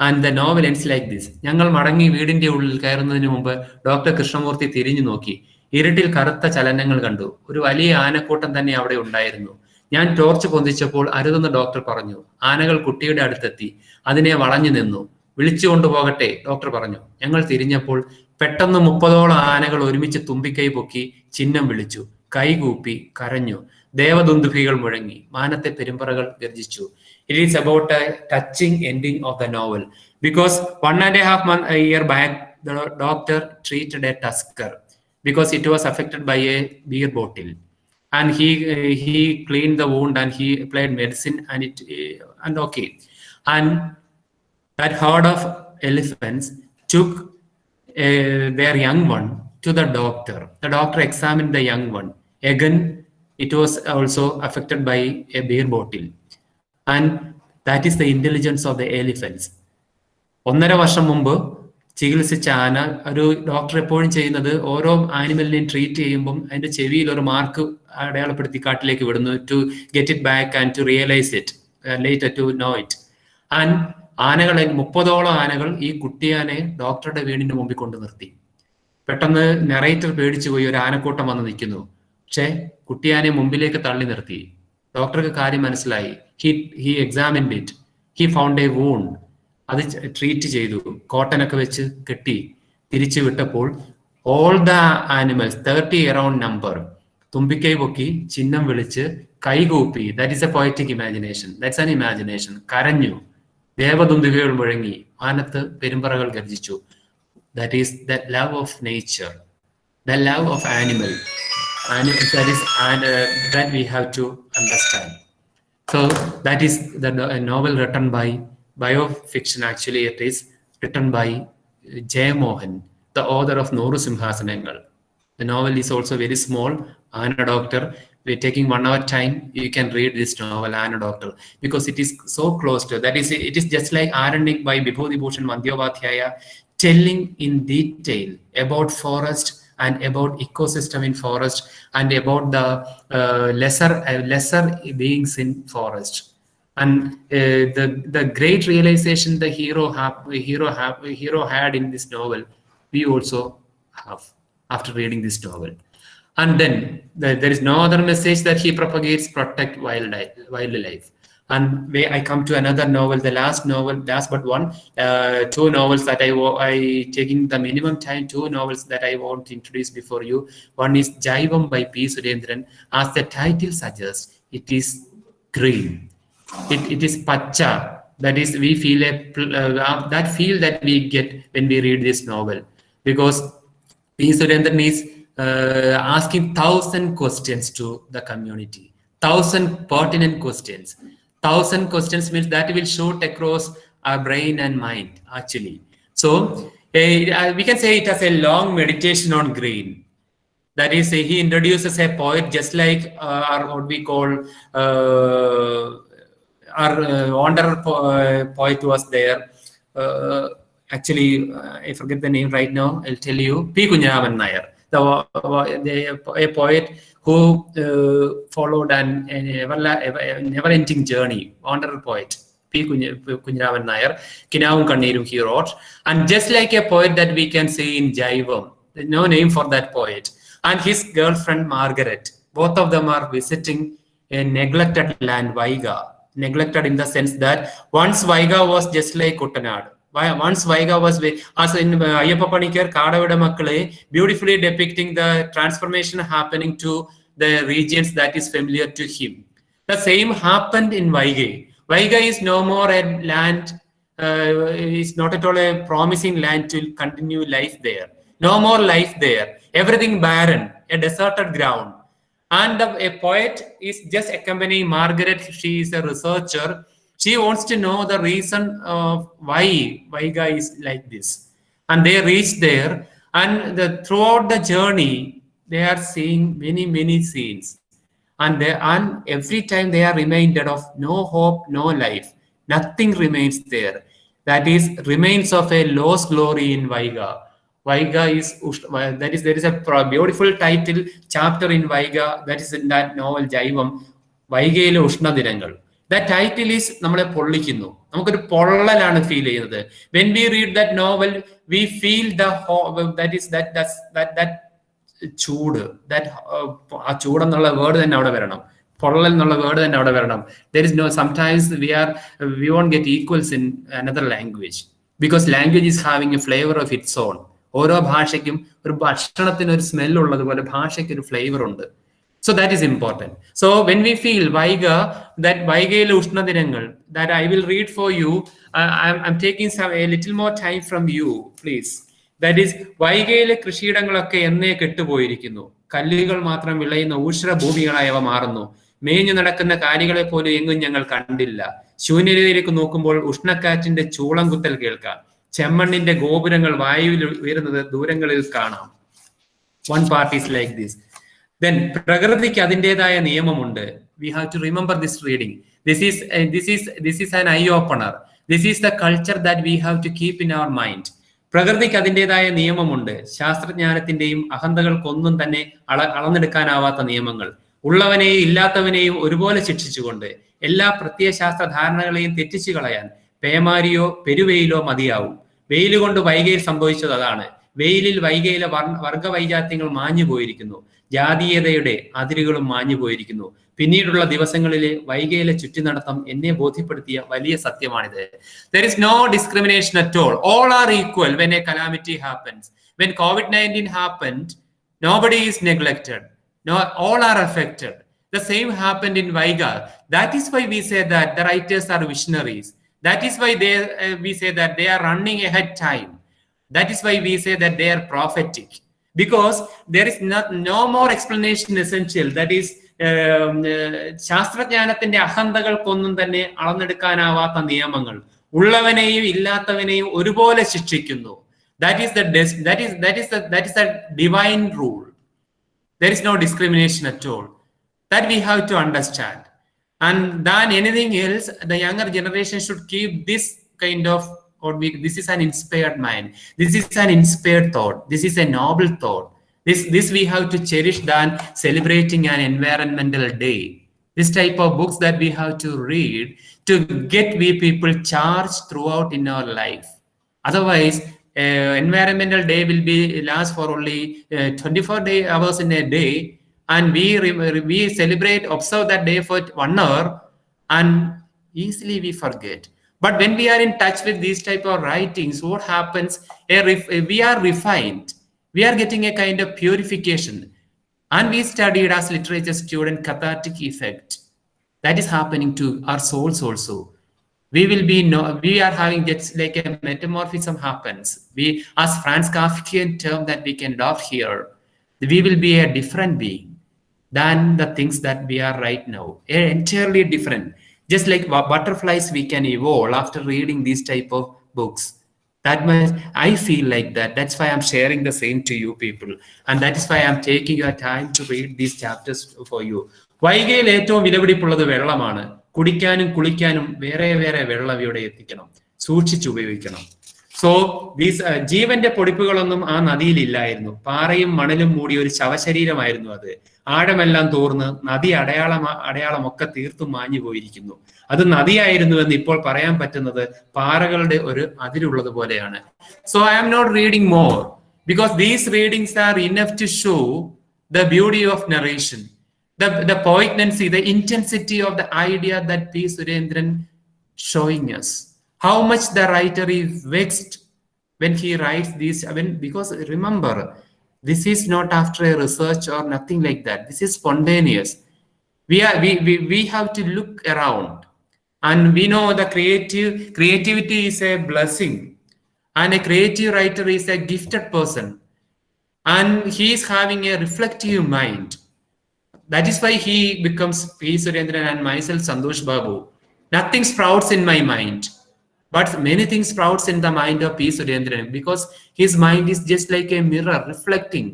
S2: And the novel ends like this. ഞങ്ങൾ മടങ്ങി വീടിന്റെ ഉള്ളിൽ കയറുന്നതിന് മുമ്പ് doctor Krishnamurthy തിരിഞ്ഞു നോക്കി. ഇരുട്ടിൽ കറുത്ത ചലനങ്ങൾ കണ്ടു. ഒരു വലിയ ആനക്കൂട്ടം തന്നെ അവിടെ ഉണ്ടായിരുന്നു. ഞാൻ ടോർച്ച് പൊന്തിച്ചപ്പോൾ അരുതെന്ന് ഡോക്ടർ പറഞ്ഞു. ആനകൾ കുട്ടിയുടെ അടുത്തെത്തി. അതിനെ വളഞ്ഞു നിന്നു. വിളിച്ചു കൊണ്ടുപോകട്ടെ, ഡോക്ടർ പറഞ്ഞു. ഞങ്ങൾ തിരിഞ്ഞപ്പോൾ പെട്ടെന്ന് 30ഓളം ആനകൾ ഒരുമിച്ച് തുമ്പിക്കൈ പൊക്കി ചിഹ്നം വിളിച്ചു, കൈകൂപ്പി കരഞ്ഞു. ദേവദുന്ദുഭികൾ മുഴങ്ങി. മാനത്തെ പെരുമ്പറകൾ ഗർജിച്ചു. It is about a touching ending of the novel, because 1.5 year back, the doctor treated a tusker because it was affected by a beer bottle. and he cleaned the wound and he applied medicine, and and okay, and that herd of elephants took their young one to the doctor. The doctor examined the young one. Again, it was also affected by a beer bottle. And that is the intelligence of the elephants. 1.5 വർഷം മുമ്പ് ചികിത്സിച്ച ആന, ഒരു doctor എപ്പോഴും ചെയ്യുന്നത് ഓരോ ആനിമലിനെയും treat ചെയ്യുമ്പം അതിന്റെ ചെവിയിൽ ഒരു മാർക്ക് അടയാളപ്പെടുത്തി കാട്ടിലേക്ക് വിടുന്നു, to get it back and to realise it later to know it. And ആനകളെ 30ഓളം ആനകൾ ഈ കുട്ടിയാനെ ഡോക്ടറുടെ വീടിന്റെ മുമ്പിൽ കൊണ്ട് നിർത്തി. പെട്ടെന്ന് നെറേറ്റർ പേടിച്ചു പോയി, ഒരു ആനക്കൂട്ടം വന്ന് നിൽക്കുന്നു. പക്ഷെ കുട്ടിയാനെ മുമ്പിലേക്ക് തള്ളി നിർത്തി. ഡോക്ടർക്ക് കാര്യം മനസ്സിലായി. He examined it, he found a wound. അത് ട്രീറ്റ് ചെയ്തു, കോട്ടനൊക്കെ വെച്ച് കെട്ടി തിരിച്ചു വിട്ടപ്പോൾ all the animals 30 around number തുമ്പിക്കൈ പൊക്കി ചിഹ്നം വിളിച്ച് കൈകൂപ്പി. That is a poetic imagination, that's an imagination. കരഞ്ഞു, ദേവതുന്തുകകൾ മുഴങ്ങി, വാനത്ത് പെരുമ്പറകൾ ഗർജിച്ചു. That is the love of nature, the love of animal, and that we have to understand. So that is the novel written by biofiction. Actually, it is written by J. Mohan, the author of Noru Simhasanangal. The novel is also very small. Anna Doctor, we're taking 1 hour time. You can read this novel, Anna Doctor, because it is so close to that. It is just like Aranyak by Vibhuti-Bhushan Bandyopadhyaya, telling in detail about forest and about ecosystem in forest and about the lesser beings in forest. And the great realization the hero had in this novel, we also have after reading this novel. And then there is no other message that he propagates: protect wildlife. And I come to another novel, the last but one, 2 novels that I taking the minimum time, 2 novels that I want to introduce before you. One is Jaivam by P. Surendran. As the title suggests, it is green. It is pacha. That is, we feel that feel that we get when we read this novel, because P. Surendran is asking 1,000 questions to the community, 1,000 pertinent questions. 1,000 questions means that will shoot across our brain and mind, actually. So we can say it as a long meditation on green. That is, he introduces a poet just like what we call our wanderer poet was there. Actually, I forget the name right now. I'll tell you. P. Kunjaravan Nair, a poet who followed an never-ending journey, wanderer poet. P. Kunjaravan Nair, Kinavum Kanneerum, he wrote. And just like a poet that we can see in Jaivam, there's no name for that poet. And his girlfriend Margaret, both of them are visiting a neglected land, Vaiga. Neglected in the sense that once Vaiga was just like Kuttanad. Once Vaiga was, as in Ayyappa Panikar Kadavida Makkale, beautifully depicting the transformation happening to the regions that is familiar to him. The same happened in Vaigai. Vaigai is no more a land, is not at all a promising land to continue life there. No more life there. Everything barren, a deserted ground. And a poet is just accompanying Margaret. She is a researcher. She wants to know the reason of why Vaiga is like this. And they reach there, and throughout the journey, they are seeing many scenes. And every time they are reminded of no hope, no life. Nothing remains there. That is, remains of a lost glory in Vaiga. Vaiga is, there is a beautiful title chapter in Vaiga, that is in that novel Jaivam, Vaigayile Ushna Dirangal. That title is നമ്മളെ പൊള്ളിക്കുന്നു, നമുക്കൊരു പൊള്ളലാണ് feel ചെയ്യുന്നത്. When we read that novel, we feel that ചൂട്, ആ ചൂട് എന്നുള്ള word തന്നെ അവിടെ വരണം, പൊള്ളൽ എന്നുള്ള വേർഡ് തന്നെ അവിടെ വരണം. There is no, sometimes we won't get equals in another language, because language is having a flavor of its own. ഓരോ ഭാഷയ്ക്കും ഒരു ഭക്ഷണത്തിന് ഒരു സ്മെൽ ഉള്ളതുപോലെ ഭാഷയ്ക്ക് ഒരു ഫ്ലേവർ ഉണ്ട്. So that is important. So when we feel Vaiga, that Vaigayile Ushna Dirangal, that I will read for you. I'm taking a little more time from you, please. That is വൈകയിലെ കൃഷിയിടങ്ങളൊക്കെ എന്നേ കെട്ടുപോയിരിക്കുന്നു. കല്ലുകൾ മാത്രം വിളയുന്ന ഊഷ്ര ഭൂമികളായി അവ മാറുന്നു. മേഞ്ഞു നടക്കുന്ന കാലികളെ പോലും എങ്ങും ഞങ്ങൾ കണ്ടില്ല. ശൂന്യതയിലേക്ക് നോക്കുമ്പോൾ ഉഷ്ണക്കാറ്റിന്റെ ചൂളം കുത്തൽ കേൾക്കാം. ചെമ്മണ്ണിന്റെ ഗോപുരങ്ങൾ വായുവിൽ ഉയരുന്നത് ദൂരങ്ങളിൽ കാണാം. One part is like this. Then പ്രകൃതിക്ക് അതിൻ്റെതായ നിയമമുണ്ട്. We have to remember this reading. This is an eye opener. This is the culture that we have to keep in our mind. പ്രകൃതിക്ക് അതിൻ്റെതായ നിയമമുണ്ട്. ശാസ്ത്രജ്ഞാനത്തിന്റെയും അഹന്തകൾക്കൊന്നും തന്നെ അളന്നെടുക്കാനാവാത്ത നിയമങ്ങൾ. ഉള്ളവനെയും ഇല്ലാത്തവനെയും ഒരുപോലെ ശിക്ഷിച്ചുകൊണ്ട് എല്ലാ പ്രത്യയശാസ്ത്ര ധാരണകളെയും തെറ്റിച്ചു കളയാൻ പേമാരിയോ പെരുവെയിലോ മതിയാവും. വെയിലുകൊണ്ട് വൈകയിൽ സംഭവിച്ചത് അതാണ്. വെയിലിൽ വൈകയിലെ വർഗവൈജാത്യങ്ങൾ മാഞ്ഞു പോയിരിക്കുന്നു. ജാതീയതയുടെ അതിരുകളും മാഞ്ഞു പോയിരിക്കുന്നു. പിന്നീടുള്ള ദിവസങ്ങളിലെ വൈകയിലെ ചുറ്റിനടത്തം എന്നെ ബോധ്യപ്പെടുത്തിയ വലിയ സത്യമാണിത്. There is no discrimination at all. All are equal when a calamity happens. When COVID-19 happened, nobody is neglected. No, all are affected. The same happened in Vaiga. That is why we say that the writers are visionaries. That is why we say that they are running ahead time. That is why we say that they are prophetic. Because there is no more explanation essential. That is, ശാസ്ത്രജ്ഞാനത്തിന്റെ അഹന്തകൾക്കൊന്നും തന്നെ അളന്നെടുക്കാനാവാത്ത നിയമങ്ങൾ ഉള്ളവനെയും ഇല്ലാത്തവനെയും ഒരുപോലെ ശിക്ഷിക്കുന്നു. That is the divine rule. There is no discrimination at all. That we have to understand. And than anything else, the younger generation should keep this kind of, this is an inspired mind. This is an inspired thought. This is a noble thought. This we have to cherish than celebrating an environmental day. This type of books that we have to read to get we people charged throughout in our life. Otherwise, environmental day will be last for only 24 hours in a day, and we celebrate, observe that day for 1 hour, and easily we forget. But when we are in touch with these type of writings, what happens? We are refined. We are getting a kind of purification, and we studied as literature student cathartic effect that is happening to our souls also. We are having just like a metamorphism happens. We, as Franz Kafkian term that we can adopt here, we will be a different being than the things that we are right now. Entirely different. Just like butterflies, we can evolve after reading these type of books. That much I feel like that. That's why I'm sharing the same to you people, and that is why I'm taking your time to read these chapters for you. വൈകയിൽ ഏറ്റവും വിലപിടിപ്പുള്ളത് വെള്ളമാണ്. കുടിക്കാനും കുളിക്കാനും വേറെ വേറെ വെള്ളം ഇവിടെ എത്തിക്കണം, സൂക്ഷിച്ചുപയോഗിക്കണം. So ജീവന്റെ പൊടിപ്പുകളൊന്നും ആ നദിയിലില്ലായിരുന്നു. പാറയും മണലും മൂടിയ ഒരു ശവശരീരമായിരുന്നു അത്. ആഴമെല്ലാം തോർന്ന് നദി അടയാളമൊക്കെ തീർത്തും മാഞ്ഞു പോയിരിക്കുന്നു. അത് നദിയായിരുന്നു എന്ന് ഇപ്പോൾ പറയാൻ പറ്റുന്നത് പാറകളുടെ ഒരു അതിരുള്ളത് പോലെയാണ്. So I am not reading more, because these readings are enough to show the beauty of narration, the poignancy, the intensity of the idea that P. Surendran showing us. How much the writer is vexed when he writes these, because remember, this is not after a research or nothing like that. This is spontaneous. We have to look around, and we know the creativity is a blessing, and a creative writer is a gifted person, and he is having a reflective mind. That is why he becomes P. Surendran and myself Santhosh Babu. Nothing sprouts in my mind, but many things sprouts in the mind of P. Surendran, because his mind is just like a mirror reflecting.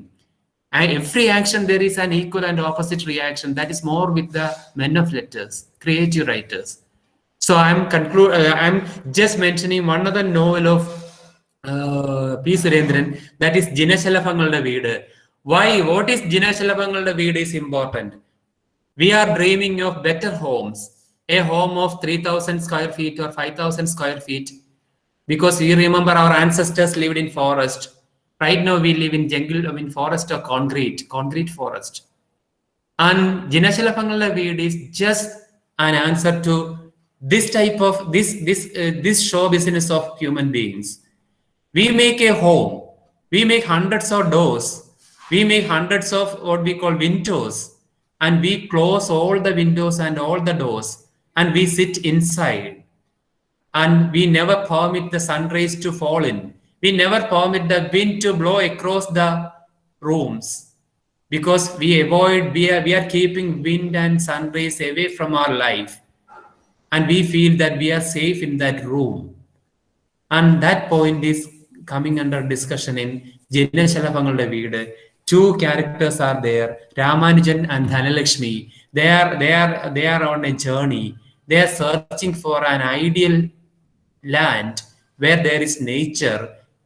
S2: And every action there is an equal and opposite reaction. That is more with the men of letters, creative writers. So I'm just mentioning one other novel of P. Surendran, that is Jinashalaphangalude Veedu. Why? What is Jinashalaphangalude Veedu is important. We are dreaming of better homes, a home of 3,000 square feet or 5,000 square feet, because we remember our ancestors lived in forest. Right now we live in jungle, forest or concrete forest. And Jinashalaphangalude Veedu is just an answer to this type of this show business of human beings. We make a home, we make hundreds of doors, we make hundreds of what we call windows, and we close all the windows and all the doors, and we sit inside, and we never permit the sun rays to fall in. We never permit the wind to blow across the rooms because we are keeping wind and sun rays away from our life, and we feel that we are safe in that room. And that point is coming under discussion in Jinashalaphangalude Veedu. Two characters are there, Ramanujan and Dhanalakshmi. They are on a journey. They are searching for an ideal land where there is nature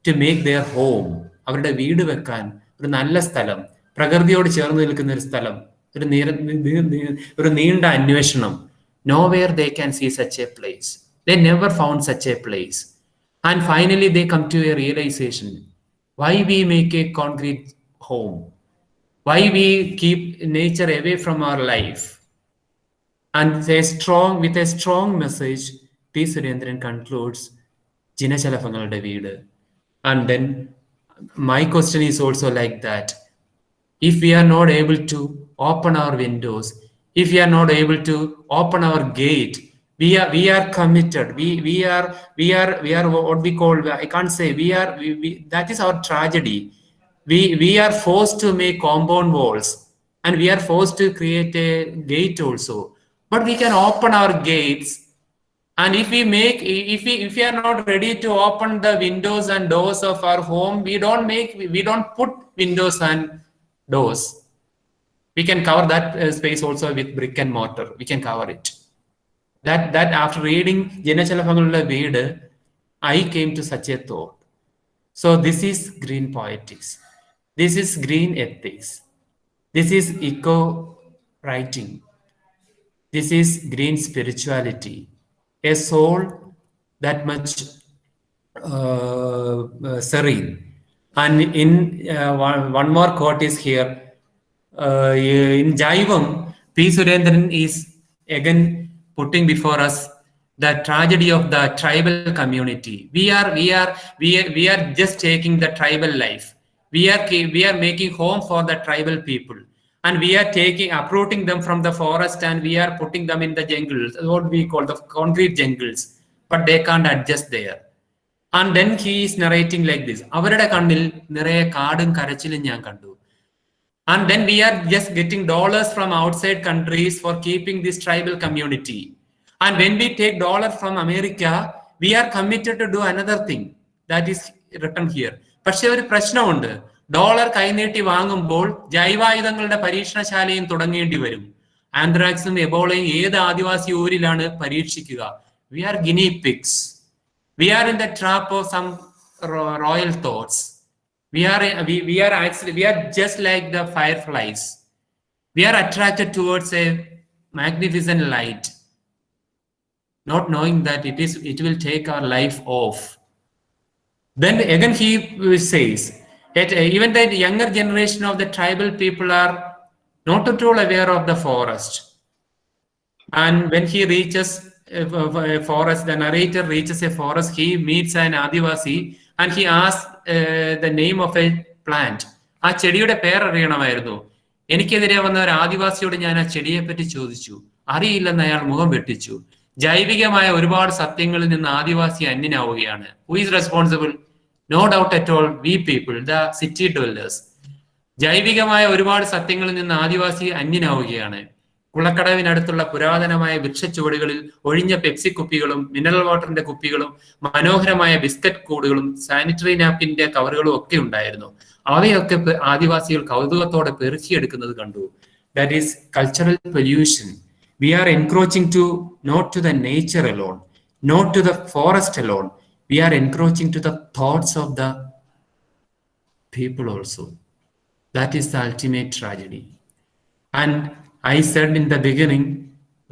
S2: to make their home. അവരുടെ വീട് വെക്കാൻ ഒരു നല്ല സ്ഥലം, പ്രകൃതിയോട് ചേർന്ന് നിൽക്കുന്ന ഒരു സ്ഥലം, ഒരു നീണ്ട അന്വേഷണം. Nowhere they can see such a place. They never found such a place. And finally they come to a realization. Why we make a concrete home? Why we keep nature away from our life? And with a strong message, P. Surendran concludes Jinachalaphangalude Veedu. And then my question is also like that. If we are not able to open our windows, if we are not able to open our gate, we are committed. We are what we call, I can't say, that is our tragedy. We are forced to make compound walls, and we are forced to create a gate also. But we can open our gates. And if we are not ready to open the windows and doors of our home, we don't put windows and doors. We can cover that space also with brick and mortar. We can cover it. That after reading Jinachalaphangalude Veedu, I came to such a thought. So this is green poetics. This is green ethics. This is eco writing. This is green spirituality. A soul that much serene. And in one more quote is here. In Jaivam, P. Surendran is again putting before us the tragedy of the tribal community. We are just taking the tribal life. We are making home for the tribal people, and we are uprooting them from the forest, and we are putting them in the jungles, what we call the concrete jungles. But they can't adjust there. And then he is narrating like this. അവരുടെ കണ്ണിൽ നിറയെ കാടും കരച്ചിലും ഞാൻ കണ്ടു. And then we are just getting dollars from outside countries for keeping this tribal community. And when we take dollars from America, we are committed to do another thing. That is written here. പക്ഷെ ഒരു പ്രശ്നമുണ്ട്. Dollar കൈനീട്ടി വാങ്ങുമ്പോൾ ജൈവായുധങ്ങളുടെ പരീക്ഷണശാലയും തുടങ്ങേണ്ടി വരും. ആന്ത്രാക്സും എബോളയും ഏത് ആദിവാസി ഊരിലാണ് പരീക്ഷിക്കുക? We are guinea pigs. We are in the trap of some royal thoughts. We are just like the fireflies. We are attracted towards a magnificent light, not knowing that it will take our life off. Then again he says that even the younger generation of the tribal people are not at all aware of the forest. And when he reaches a forest, the narrator reaches a forest, he meets an Adivasi, and he asks the name of a plant. ആ ചെടിയുടെ പേരറിയണമായിരുന്നു. എനിക്കെതിരെ വന്ന ഒരു ആദിവാസിയോട് ഞാൻ ആ ചെടിയെ പറ്റി ചോദിച്ചു. അറിയില്ലെന്ന് അയാൾ മുഖം വെട്ടിച്ചു. ജൈവികമായ ഒരുപാട് സത്യങ്ങളിൽ നിന്ന് ആദിവാസി അന്യനാവുകയാണ്. Who is responsible? No doubt at all, we people, the city dwellers. ജൈവികമായ ഒരുപാട് സത്യങ്ങളിൽ നിന്ന് ആദിവാസി അന്യനാവുകയാണ്. കുളക്കടവിനടുത്തുള്ള പുരാതനമായ വൃക്ഷച്ചുവടുകളിൽ ഒഴിഞ്ഞ പെപ്സി കുപ്പികളും മിനറൽ വാട്ടറിന്റെ കുപ്പികളും മനോഹരമായ ബിസ്ക്കറ്റ് കൂടുകളും സാനിറ്ററി നാപ്കിന്റെ കവറുകളും ഒക്കെ ഉണ്ടായിരുന്നു. അവയൊക്കെ ആദിവാസികൾ കൗതുകത്തോടെ പെറുക്കിയെടുക്കുന്നത് കണ്ടു. That is cultural pollution. We are encroaching not to the nature alone, not to the forest alone. We are encroaching to the thoughts of the people also. That is the ultimate tragedy. And I said in the beginning,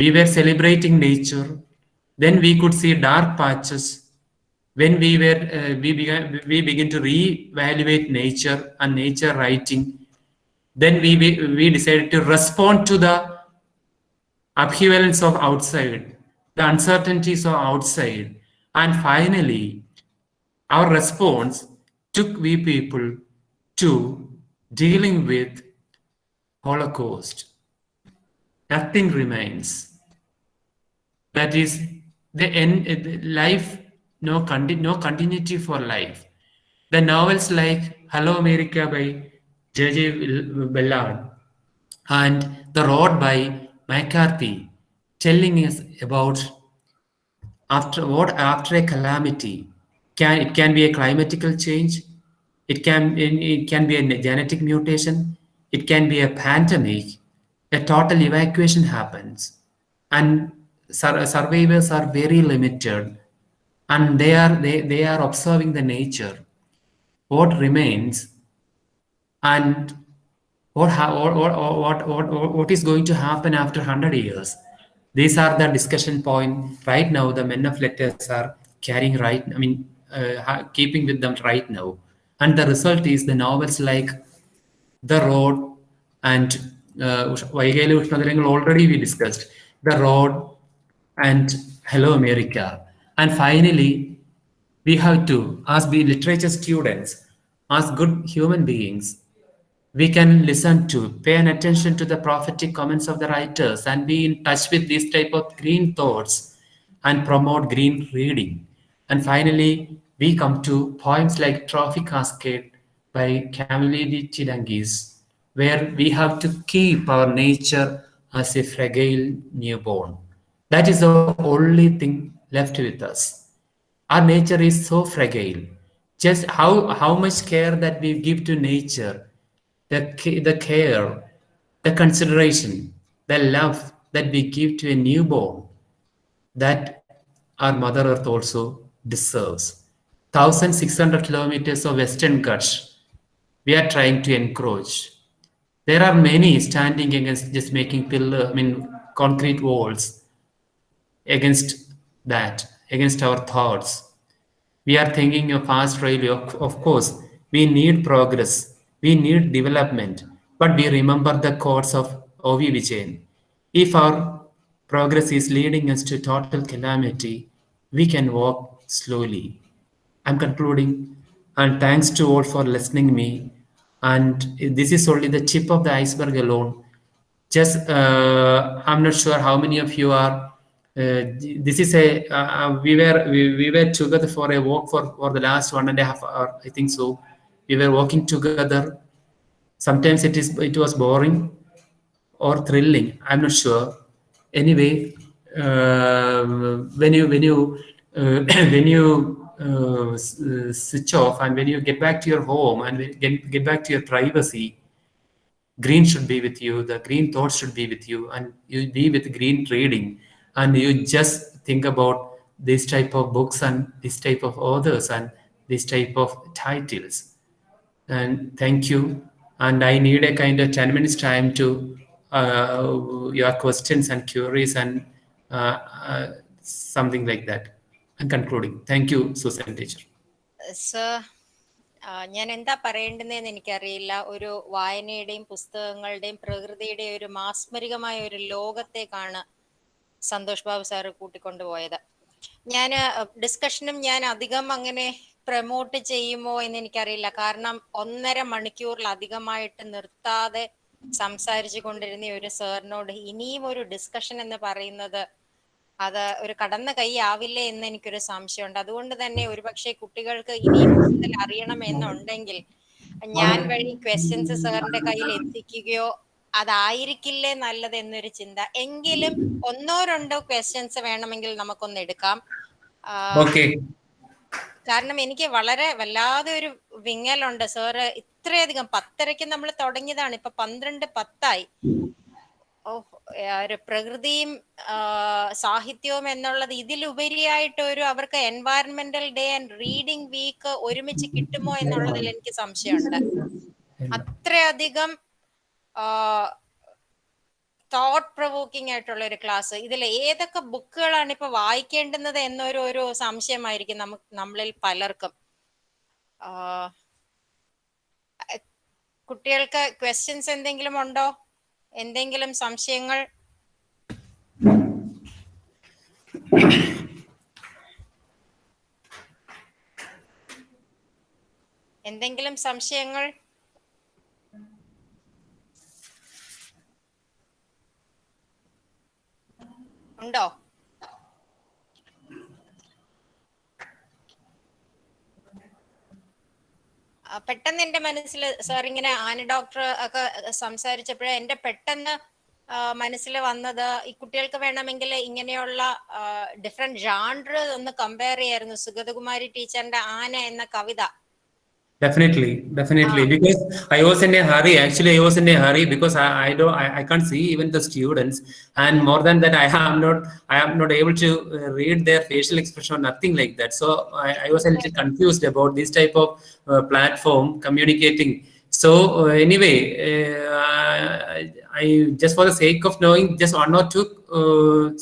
S2: we were celebrating nature. Then we could see dark patches. When we began to re-evaluate nature and nature writing. Then we decided to respond to the upheavals of outside, the uncertainties of outside. And finally, our response took we people to dealing with Holocaust. Nothing remains. That is the end. Life, no continuity for life. The novels like Hello America by J.J. Ballard and The Road by McCarthy, telling us about after a calamity. It can be a climatical change, it can be a genetic mutation, it can be a pandemic, a total evacuation happens, and survivors are very limited, and they are observing the nature. What remains, and what is going to happen after 100 years? These are the discussion point right now. The men of letters are carrying right. I mean, keeping with them right now, and the result is the novels like The Road and Vaigale Ushnadarangal already we discussed. The Road and Hello America, and finally we have to, as be literature students, as good human beings, we can listen to, pay an attention to the prophetic comments of the writers and be in touch with these type of green thoughts and promote green reading. And finally, we come to poems like Trophy Cascade by Camille Chidangis, where we have to keep our nature as a fragile newborn. That is the only thing left with us. Our nature is so fragile. Just how much care that we give to nature, the care, the consideration, the love that we give to a newborn, that our Mother Earth also deserves. 1,600 kilometers of Western Ghats we are trying to encroach. There are many standing against just making concrete walls against that, against our thoughts. We are thinking of fast railway. Of course, we need progress, we need development, but we remember the quotes of O.V. Vijayan. If our progress is leading us to total calamity, we can walk slowly. I'm concluding, and thanks to all for listening me. And this is only the tip of the iceberg alone. Just I'm not sure how many of you are. This is a we were together for a walk for the last 1.5 hour. I think so. We were walking together. Sometimes it was boring or thrilling. I'm not sure. Anyway, when you when you switch off and when you get back to your home and get back to your privacy, green should be with you, the green thoughts should be with you, and you be with green reading, and you just think about this type of books and this type of authors and this type of titles. And thank you. And I need a kind of 10 minutes time to your questions and queries and something like that. I'm concluding. Thank you, Susan teacher.
S1: Sir, ഞാൻ എന്താ പറയേണ്ടതെന്ന് എനിക്കറിയില്ല. ഒരു വായനയുടെയും പുസ്തകങ്ങളുടെയും പ്രകൃതിയുടെയും ഒരു മാസ്മരികമായ ഒരു ലോകത്തേക്കാണ് Santhosh Babu sir കൂട്ടിക്കൊണ്ടുപോയത്. ഞാൻ ഡിസ്കഷനും ഞാൻ അധികം അങ്ങനെ പ്രൊമോട്ട് ചെയ്യുമോ എന്ന് എനിക്കറിയില്ല. കാരണം 1.5 മണിക്കൂറിലധികമായിട്ട് നിർത്താതെ സംസാരിച്ചു കൊണ്ടിരുന്ന ഒരു സാറിനോട് ഇനിയും ഒരു ഡിസ്കഷൻ എന്ന് പറയുന്നത് അത് ഒരു കടന്ന കൈ ആവില്ലേ എന്ന് എനിക്കൊരു സംശയമുണ്ട്. അതുകൊണ്ട് തന്നെ ഒരുപക്ഷെ കുട്ടികൾക്ക് ഇനിയും കൂടുതൽ അറിയണം എന്നുണ്ടെങ്കിൽ ഞാൻ വഴി ക്വസ്റ്റ്യൻസ് സാറിന്റെ കയ്യിൽ എത്തിക്കുകയോ അതായിരിക്കില്ലേ നല്ലത് എന്നൊരു ചിന്ത. എങ്കിലും 1-2 ക്വസ്റ്റ്യൻസ് വേണമെങ്കിൽ നമുക്കൊന്ന് എടുക്കാം.
S2: Okay.
S1: കാരണം എനിക്ക് വളരെ വല്ലാതെ ഒരു വിങ്ങലുണ്ട് സാറ്. ഇത്രയധികം 10:30 നമ്മൾ തുടങ്ങിയതാണ്, ഇപ്പൊ 12:10. ഒരു പ്രകൃതിയും സാഹിത്യവും എന്നുള്ളത് ഇതിലുപരിയായിട്ട് ഒരു അവർക്ക് environmental day and reading week ഒരുമിച്ച് കിട്ടുമോ എന്നുള്ളതിൽ എനിക്ക് സംശയമുണ്ട്. അത്രയധികം തോട്ട് പ്രൊവോക്കിംഗ് ആയിട്ടുള്ള ഒരു ക്ലാസ്. ഇതിൽ ഏതൊക്കെ ബുക്കുകളാണ് ഇപ്പൊ വായിക്കേണ്ടുന്നത് എന്നൊരു സംശയമായിരിക്കും നമ്മളിൽ പലർക്കും. കുട്ടികൾക്ക് ക്വസ്റ്റ്യൻസ് എന്തെങ്കിലും ഉണ്ടോ? എന്തെങ്കിലും സംശയങ്ങൾ? എന്തെങ്കിലും സംശയങ്ങൾ ഉണ്ടോ? പെട്ടെന്ന് എൻ്റെ മനസ്സിൽ സാർ ഇങ്ങനെ ആന ഡോക്ടർ ഒക്കെ സംസാരിച്ചപ്പോഴേ എൻ്റെ പെട്ടെന്ന് മനസ്സിൽ വന്നത് ഈ കുട്ടികൾക്ക് വേണമെങ്കിൽ ഇങ്ങനെയുള്ള ഡിഫറെന്റ് ജാൻഡർ ഒന്ന് കമ്പയർ ചെയ്യായിരുന്നു. സുഗതകുമാരി ടീച്ചറിന്റെ ആന എന്ന കവിത.
S2: Definitely, definitely. Because I was in a hurry. Actually, I was in a hurry because I don't I can't see even the students, and more than that, I am not able to read their facial expression, nothing like that. So I was a little confused about this type of platform communicating. So anyway, I just for the sake of knowing, just one or two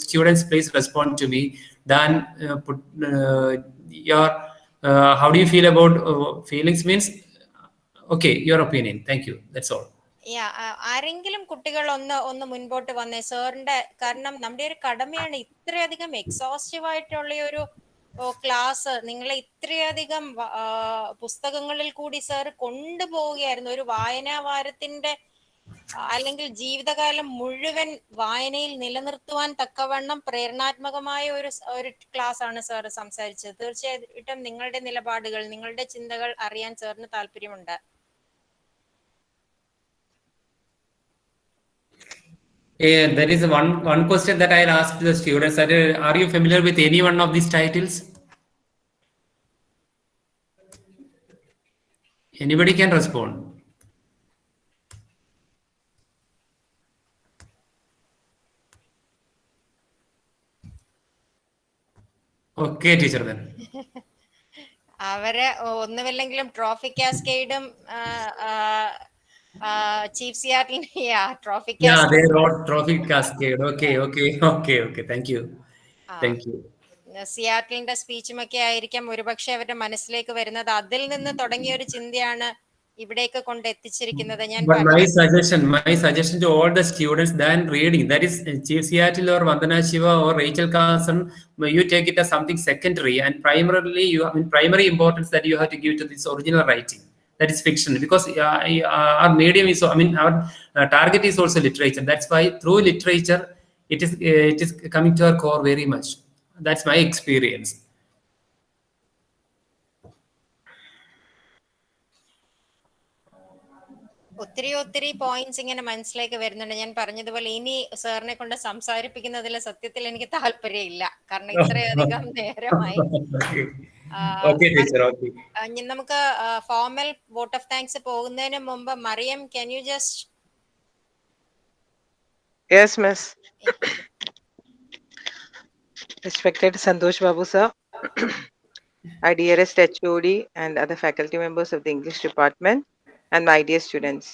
S2: students, please respond to me. Then put your how do you feel about feelings means okay, your opinion. Thank you, that's all.
S1: ആരെങ്കിലും കുട്ടികൾ ഒന്ന് മുൻപോട്ട് വന്നേ സാറിന്റെ. കാരണം നമ്മുടെ ഒരു കടമയാണ് ഇത്രയധികം എക്സോസ്റ്റീവ് ആയിട്ടുള്ള ഒരു ക്ലാസ് നിങ്ങളെ ഇത്രയധികം പുസ്തകങ്ങളിൽ കൂടി സാർ കൊണ്ടുപോവുകയായിരുന്നു. ഒരു വായനാ വാരത്തിന്റെ അല്ലെങ്കിൽ ജീവിതകാലം മുഴുവൻ വായനയിൽ നിലനിർത്തുവാൻ തക്കവണ്ണം പ്രേരണാത്മകമായ ഒരു ക്ലാസ് ആണ് സാർ സംസാരിച്ചത്. തീർച്ചയായിട്ടും നിങ്ങളുടെ നിലപാടുകൾ, നിങ്ങളുടെ ചിന്തകൾ അറിയാൻ സാറിന് താല്പര്യമുണ്ട്.
S2: There is one question that I'll ask the students. That are you familiar with any one of these titles? Anybody can respond. Okay, teacher then.
S1: അവര് ഒന്നുമില്ലെങ്കിലും ട്രോഫി കാസ്കേഡും ചീഫ് സിയാറ്റിന്റെ trophy
S2: Yeah, they wrote Trophy Cascade. Okay. Thank you.
S1: സിയാറ്റിലിന്റെ സ്പീച്ചും ഒക്കെ ആയിരിക്കാം ഒരുപക്ഷെ അവരുടെ മനസ്സിലേക്ക് വരുന്നത്. അതിൽ നിന്ന് തുടങ്ങിയ ഒരു ചിന്തയാണ് ഇവിടേക്ക് കൊണ്ട് എത്തിച്ചിരിക്കുന്നത്.
S2: But my suggestion to all the students, then reading, that is Chief Seattle or Vandana Shiva or Rachel Carson, you take it as something secondary, and primarily primary importance that you have to give to this original writing, that is fiction, because our medium is our target is also literature. That's why through literature it is coming to our core very much. That's my experience.
S1: ഒത്തിരി points ഇങ്ങനെ മനസ്സിലേക്ക് വരുന്നുണ്ട്. ഞാൻ പറഞ്ഞതുപോലെ ഇനി സാറിനെ കൊണ്ട് സംസാരിപ്പിക്കുന്നതിൽ സത്യത്തിൽ എനിക്ക് താല്പര്യമില്ല. കാരണം ഇത്രയധികം നേരമായി. നമുക്ക് ഫോർമൽ വോട്ട് ഓഫ് താങ്ക്സ് പോകുന്നതിന് മുമ്പ് Mariyam, can you just...
S6: Yes, miss. Respected Santhosh Babu sir, our dearest HOD and other faculty members of the English department, and my dear students.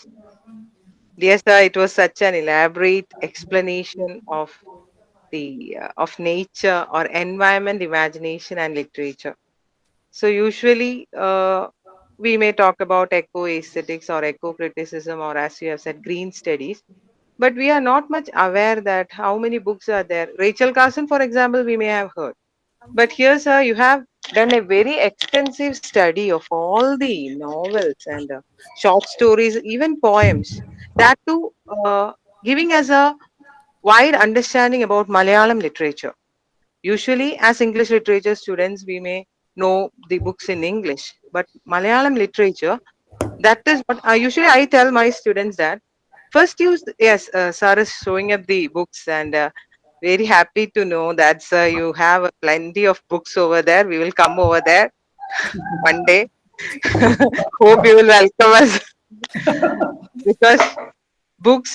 S6: Dear sir, it was such an elaborate explanation of the of nature or environment, imagination and literature. So usually we may talk about eco-aesthetics or eco-criticism, or as you have said, green studies. But we are not much aware that how many books are there. Rachel Carson, for example, we may have heard. But here, sir, you have done a very extensive study of all the novels and short stories, even poems. That too, giving us a wide understanding about Malayalam literature. Usually, as English literature students, we may know the books in English. But Malayalam literature, that is what usually I tell my students that first use, yes, sir is showing up the books, and very happy to know that, sir, you have plenty of books over there. We will come over there one day. Hope you will welcome us. Because books,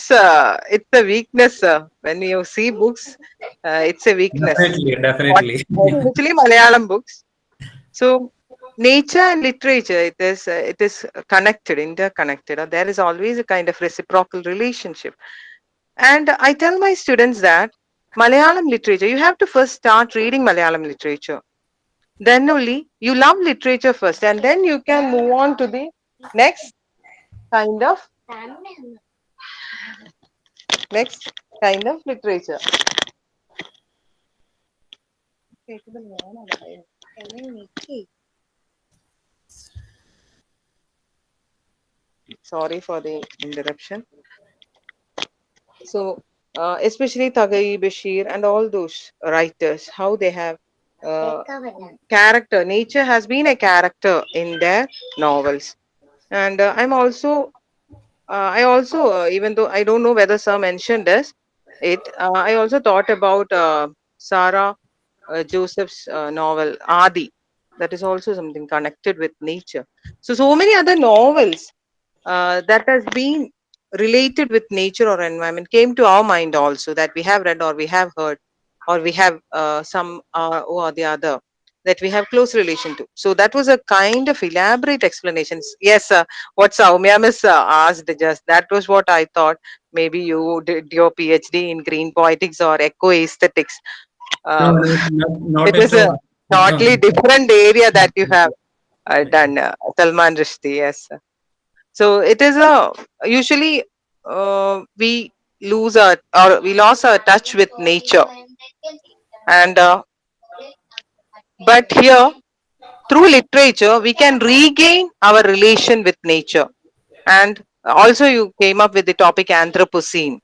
S6: it's a weakness, sir. When you see books, it's a weakness.
S2: Definitely.
S6: Especially Malayalam books. So nature and literature, it is connected, interconnected, or there is always a kind of reciprocal relationship. And I tell my students that Malayalam literature, you have to first start reading Malayalam literature. Then only you love literature first, and then you can move on to the next kind of literature. Sorry for the interruption. So, especially Tagai, Bashir, and all those writers, how they have character. Nature has been a character in their novels. And I also, even though I don't know whether sir mentioned I also thought about Sarah Joseph's novel Adi. That is also something connected with nature. So many other novels that has been related with nature or environment came to our mind also, that we have read or we have heard or we have some or the other that we have close relation to. So that was a kind of elaborate explanations. Yes, what Soumya Miss asked, just that was what I thought. Maybe you did your PhD in green poetics or eco aesthetics.
S2: No,
S6: Uh,
S2: not
S6: it
S2: at
S6: is a
S2: all. No.
S6: totally different area that you have done, Salman Rushdie. Yes. So it is a usually we lose our or we lost our touch with nature, and but here through literature we can regain our relation with nature. And also you came up with the topic Anthropocene.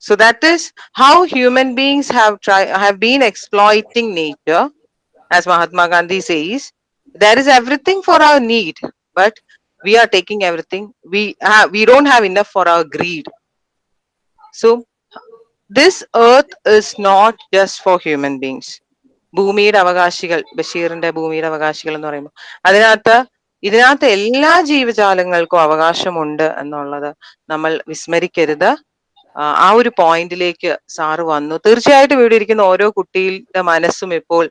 S6: So that is how human beings have been exploiting nature. As Mahatma Gandhi says, there is everything for our need, but we are taking everything. We don't have enough for our greed. So this earth is not just for human beings. ഭൂമിയുടെ അവകാശികൾ, ബഷീറിന്റെ ഭൂമിയുടെ അവകാശികൾ എന്ന് പറയുമ്പോൾ ഇതിനകത്ത് എല്ലാ ജീവജാലങ്ങൾക്കും അവകാശമുണ്ട് എന്നുള്ളത് നമ്മൾ വിസ്മരിക്കരുത്. ആ ഒരു പോയിന്റിലേക്ക് സാറ് വന്നു. തീർച്ചയായിട്ടും ഇവിടെ ഇരിക്കുന്ന ഓരോ കുട്ടിയുടെ മനസ്സും ഇപ്പോൾ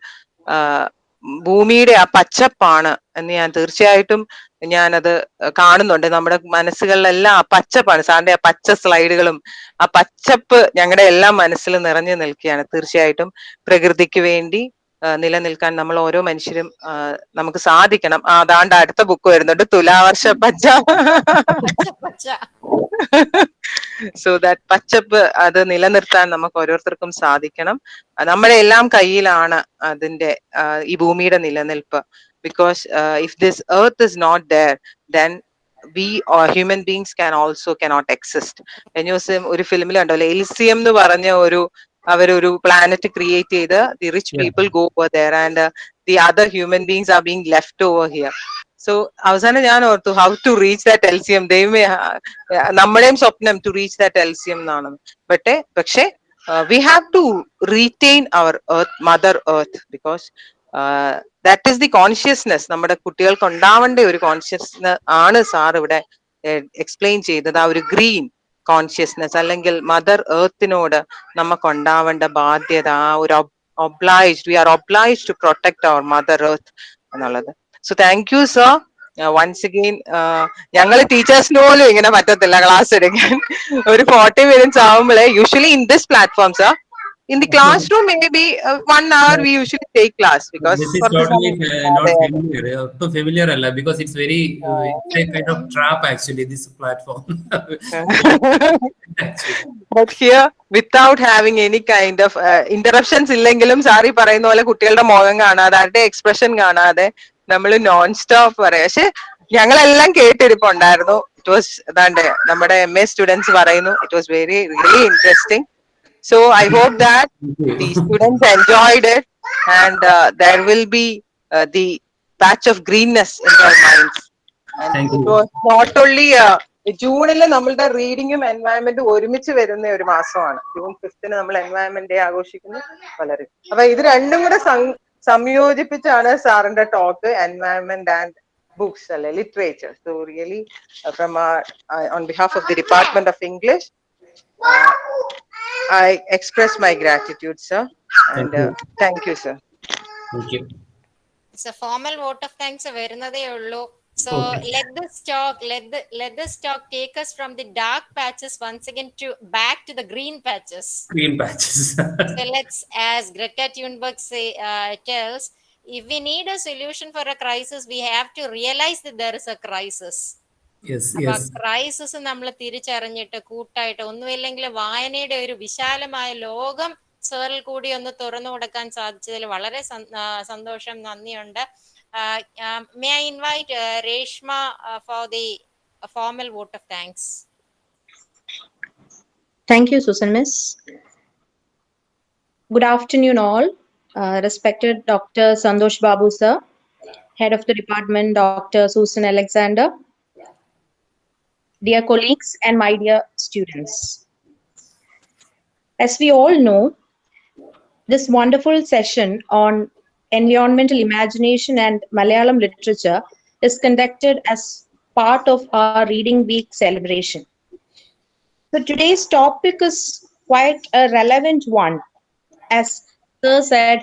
S6: ഭൂമിയുടെ ആ പച്ചപ്പാണ് എന്ന് ഞാൻ തീർച്ചയായിട്ടും ഞാനത് കാണുന്നുണ്ട്. നമ്മുടെ മനസ്സുകളിലെല്ലാം ആ പച്ചപ്പാണ്. സാറിന്റെ ആ പച്ച സ്ലൈഡുകളും ആ പച്ചപ്പ് ഞങ്ങളുടെ എല്ലാം മനസ്സിൽ നിറഞ്ഞു നിൽക്കുകയാണ്. തീർച്ചയായിട്ടും പ്രകൃതിക്ക് വേണ്ടി നിലനിൽക്കാൻ നമ്മൾ ഓരോ മനുഷ്യരും നമുക്ക് സാധിക്കണം. അതാണ്ട് അടുത്ത ബുക്ക് വരുന്നുണ്ട്, തുലാവർഷ പച്ച. സോ ദാറ്റ് പച്ചപ്പ് അത് നിലനിർത്താൻ നമുക്ക് ഓരോരുത്തർക്കും സാധിക്കണം. നമ്മുടെ എല്ലാം കയ്യിലാണ് അതിന്റെ ഈ ഭൂമിയുടെ നിലനിൽപ്പ്. Because if this earth is not there, then we or human beings cannot exist. കഴിഞ്ഞ ദിവസം ഒരു ഫിലിമിൽ ഉണ്ടല്ലോ, എൽസിയം എന്ന് പറഞ്ഞ അവരൊരു പ്ലാനറ്റ് ക്രിയേറ്റ് ചെയ്ത് the rich
S2: Yeah.
S6: People go over there and the other human beings are being left over here. So അവസാനം ഞാൻ ഓർത്തു, how to reach that Elysium. ദൈവമേ, നമ്മുടെയും സ്വപ്നം ടു റീച്ച് ദാറ്റ് എൽസിയം എന്നാണ്. പക്ഷേ we have to retain our earth, mother earth, because that is the consciousness നമ്മുടെ കുട്ടികൾക്ക് ഉണ്ടാവേണ്ട ഒരു കോൺഷ്യസ്നെസ് ആണ് സാർ ഇവിടെ എക്സ്പ്ലെയിൻ ചെയ്തത്. ആ ഒരു ഗ്രീൻ കോൺഷ്യസ്നെസ് അല്ലെങ്കിൽ മദർ എർത്തിനോട് നമുക്ക് ഉണ്ടാവേണ്ട ബാധ്യത, ആ ഒരു we are obliged to protect our mother earth എന്നുള്ളത്. So thank you sir once again. ഞങ്ങൾ ടീച്ചേഴ്സിന് പോലും ഇങ്ങനെ പറ്റത്തില്ല ക്ലാസ് എടുക്കാൻ. ഒരു 40 minutes ആവുമ്പോഴേ usually in this platform sir, in the classroom maybe 1 hour we usually take class because
S2: This is
S6: കുറച്ച്
S2: totally
S6: സമയം
S2: not
S6: അതെ അതെ.
S2: familiar. Too familiar, Allah, because it's very it's a kind of trap actually. This platform. Very actually.
S6: But here without having any kind of interruptions ഇല്ലെങ്കിലും സാറി പറയുന്ന പോലെ കുട്ടികളുടെ മുഖം കാണാതെ അവരുടെ എക്സ്പ്രഷൻ കാണാതെ നമ്മൾ നോൺ സ്റ്റോപ്പ് പറയാം. പക്ഷെ ഞങ്ങളെല്ലാം കേട്ടിരിപ്പുണ്ടായിരുന്നു. ഇറ്റ് വാസ് അതാണ്ട് നമ്മുടെ MA സ്റ്റുഡൻസ് പറയുന്നു, it was very really interesting. So I hope that
S2: Thank
S6: the
S2: you.
S6: students enjoyed it, and there will be the patch of greenness in their minds. And
S2: Thank
S6: it
S2: you.
S6: was not only ജൂണിൽ നമ്മളുടെ റീഡിങ്ങും എൻവയൺമെന്റും ഒരുമിച്ച് വരുന്ന ഒരു മാസമാണ്. June 5th നമ്മൾ environment day ആഘോഷിക്കുന്നു. വളരെ അപ്പൊ ഇത് രണ്ടും കൂടെ സംയോജിപ്പിച്ചാണ് സാറിന്റെ ടോക്ക്, എൻവയൺമെന്റ് ആൻഡ് ബുക്സ് അല്ലെ, literature. So really from on behalf of the Department of English, I express my gratitude, sir,
S2: Thank
S6: and
S2: you.
S6: thank you, sir.
S2: Thank you.
S1: It's a formal vote of thanks വരുന്നതേ ഉള്ളൂ. So
S2: Okay.
S1: let this talk take us from the dark patches once again to back to the green patches.
S2: Green patches.
S1: So let's, as Greta Thunberg tells, if we need a solution for a crisis, we have to realize that there is a crisis.
S2: Yes,
S1: അപ്പൊ
S2: yes.
S1: Crisis നമ്മൾ തിരിച്ചറിഞ്ഞിട്ട് കൂട്ടായിട്ട്, ഒന്നുമില്ലെങ്കിൽ വായനയുടെ ഒരു വിശാലമായ ലോകം സാറിൽ കൂടി ഒന്ന് തുറന്നു കൊടുക്കാൻ സാധിച്ചതിൽ വളരെ സന്തോഷം, നന്ദിയുണ്ട്. May I invite Reshma for the formal vote of thanks.
S7: Thank you, Susan Miss. Good afternoon, all. Respected Dr. Santhosh Babu, sir, Head of the Department, Dr. Susan Alexander, dear colleagues, and my dear students. As we all know, this wonderful session on environmental imagination and Malayalam literature is conducted as part of our Reading Week celebration. So today's topic is quite a relevant one. As Sir said,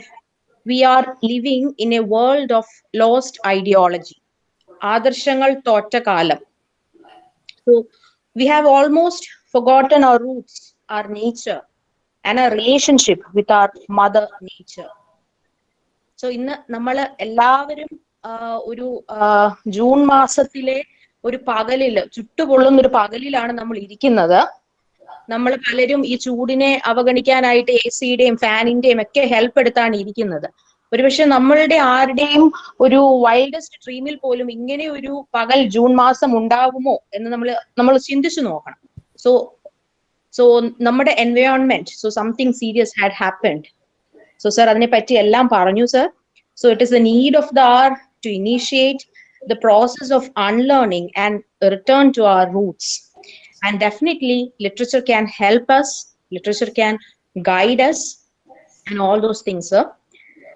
S7: we are living in a world of lost ideology. Adarshangal Thotta Kalam. So we have almost forgotten our roots, our nature, and our relationship with our mother nature. So ഇന്ന് നമ്മൾ എല്ലാവരും ഒരു June മാസത്തിലെ ഒരു പകലില് ചുട്ടുപൊള്ളുന്ന ഒരു പകലിലാണ് നമ്മൾ ഇരിക്കുന്നത്. നമ്മൾ പലരും ഈ ചൂടിനെ അവഗണിക്കാനായിട്ട് AC-യുടെയും ഫാനിന്റെയും ഒക്കെ ഹെൽപ്പ് എടുത്താണ് ഇരിക്കുന്നത്. ഒരുപക്ഷെ നമ്മളുടെ ആരുടെയും ഒരു വൈൽഡസ്റ്റ് ഡ്രീമിൽ പോലും ഇങ്ങനെ ഒരു പകൽ ജൂൺ മാസം ഉണ്ടാകുമോ എന്ന് നമ്മൾ ചിന്തിച്ചു നോക്കണം. സോ നമ്മുടെ environment, so something serious had happened. So, sir, adine patti ellam paranju, sir. So, it is the need of the hour to initiate the process of unlearning and return to our roots. And definitely, literature can help us, literature can guide us, and all those things, sir.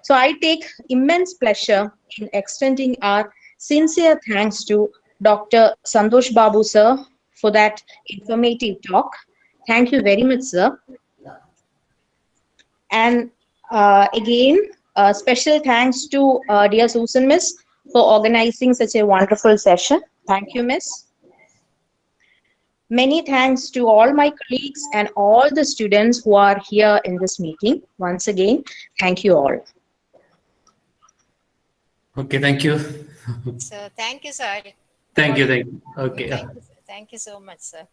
S7: So, I take immense pleasure in extending our sincere thanks to Dr. Santhosh Babu, sir, for that informative talk. Thank you very much, sir. And again, special thanks to dear Susan Miss for organizing such a wonderful session. Thank you, Miss. Many thanks to all my colleagues and all the students who are here in this meeting. Once again, thank you all.
S2: Okay, thank you.
S1: So thank you, sir.
S2: Thank you. Okay.
S1: Thank you so much, sir.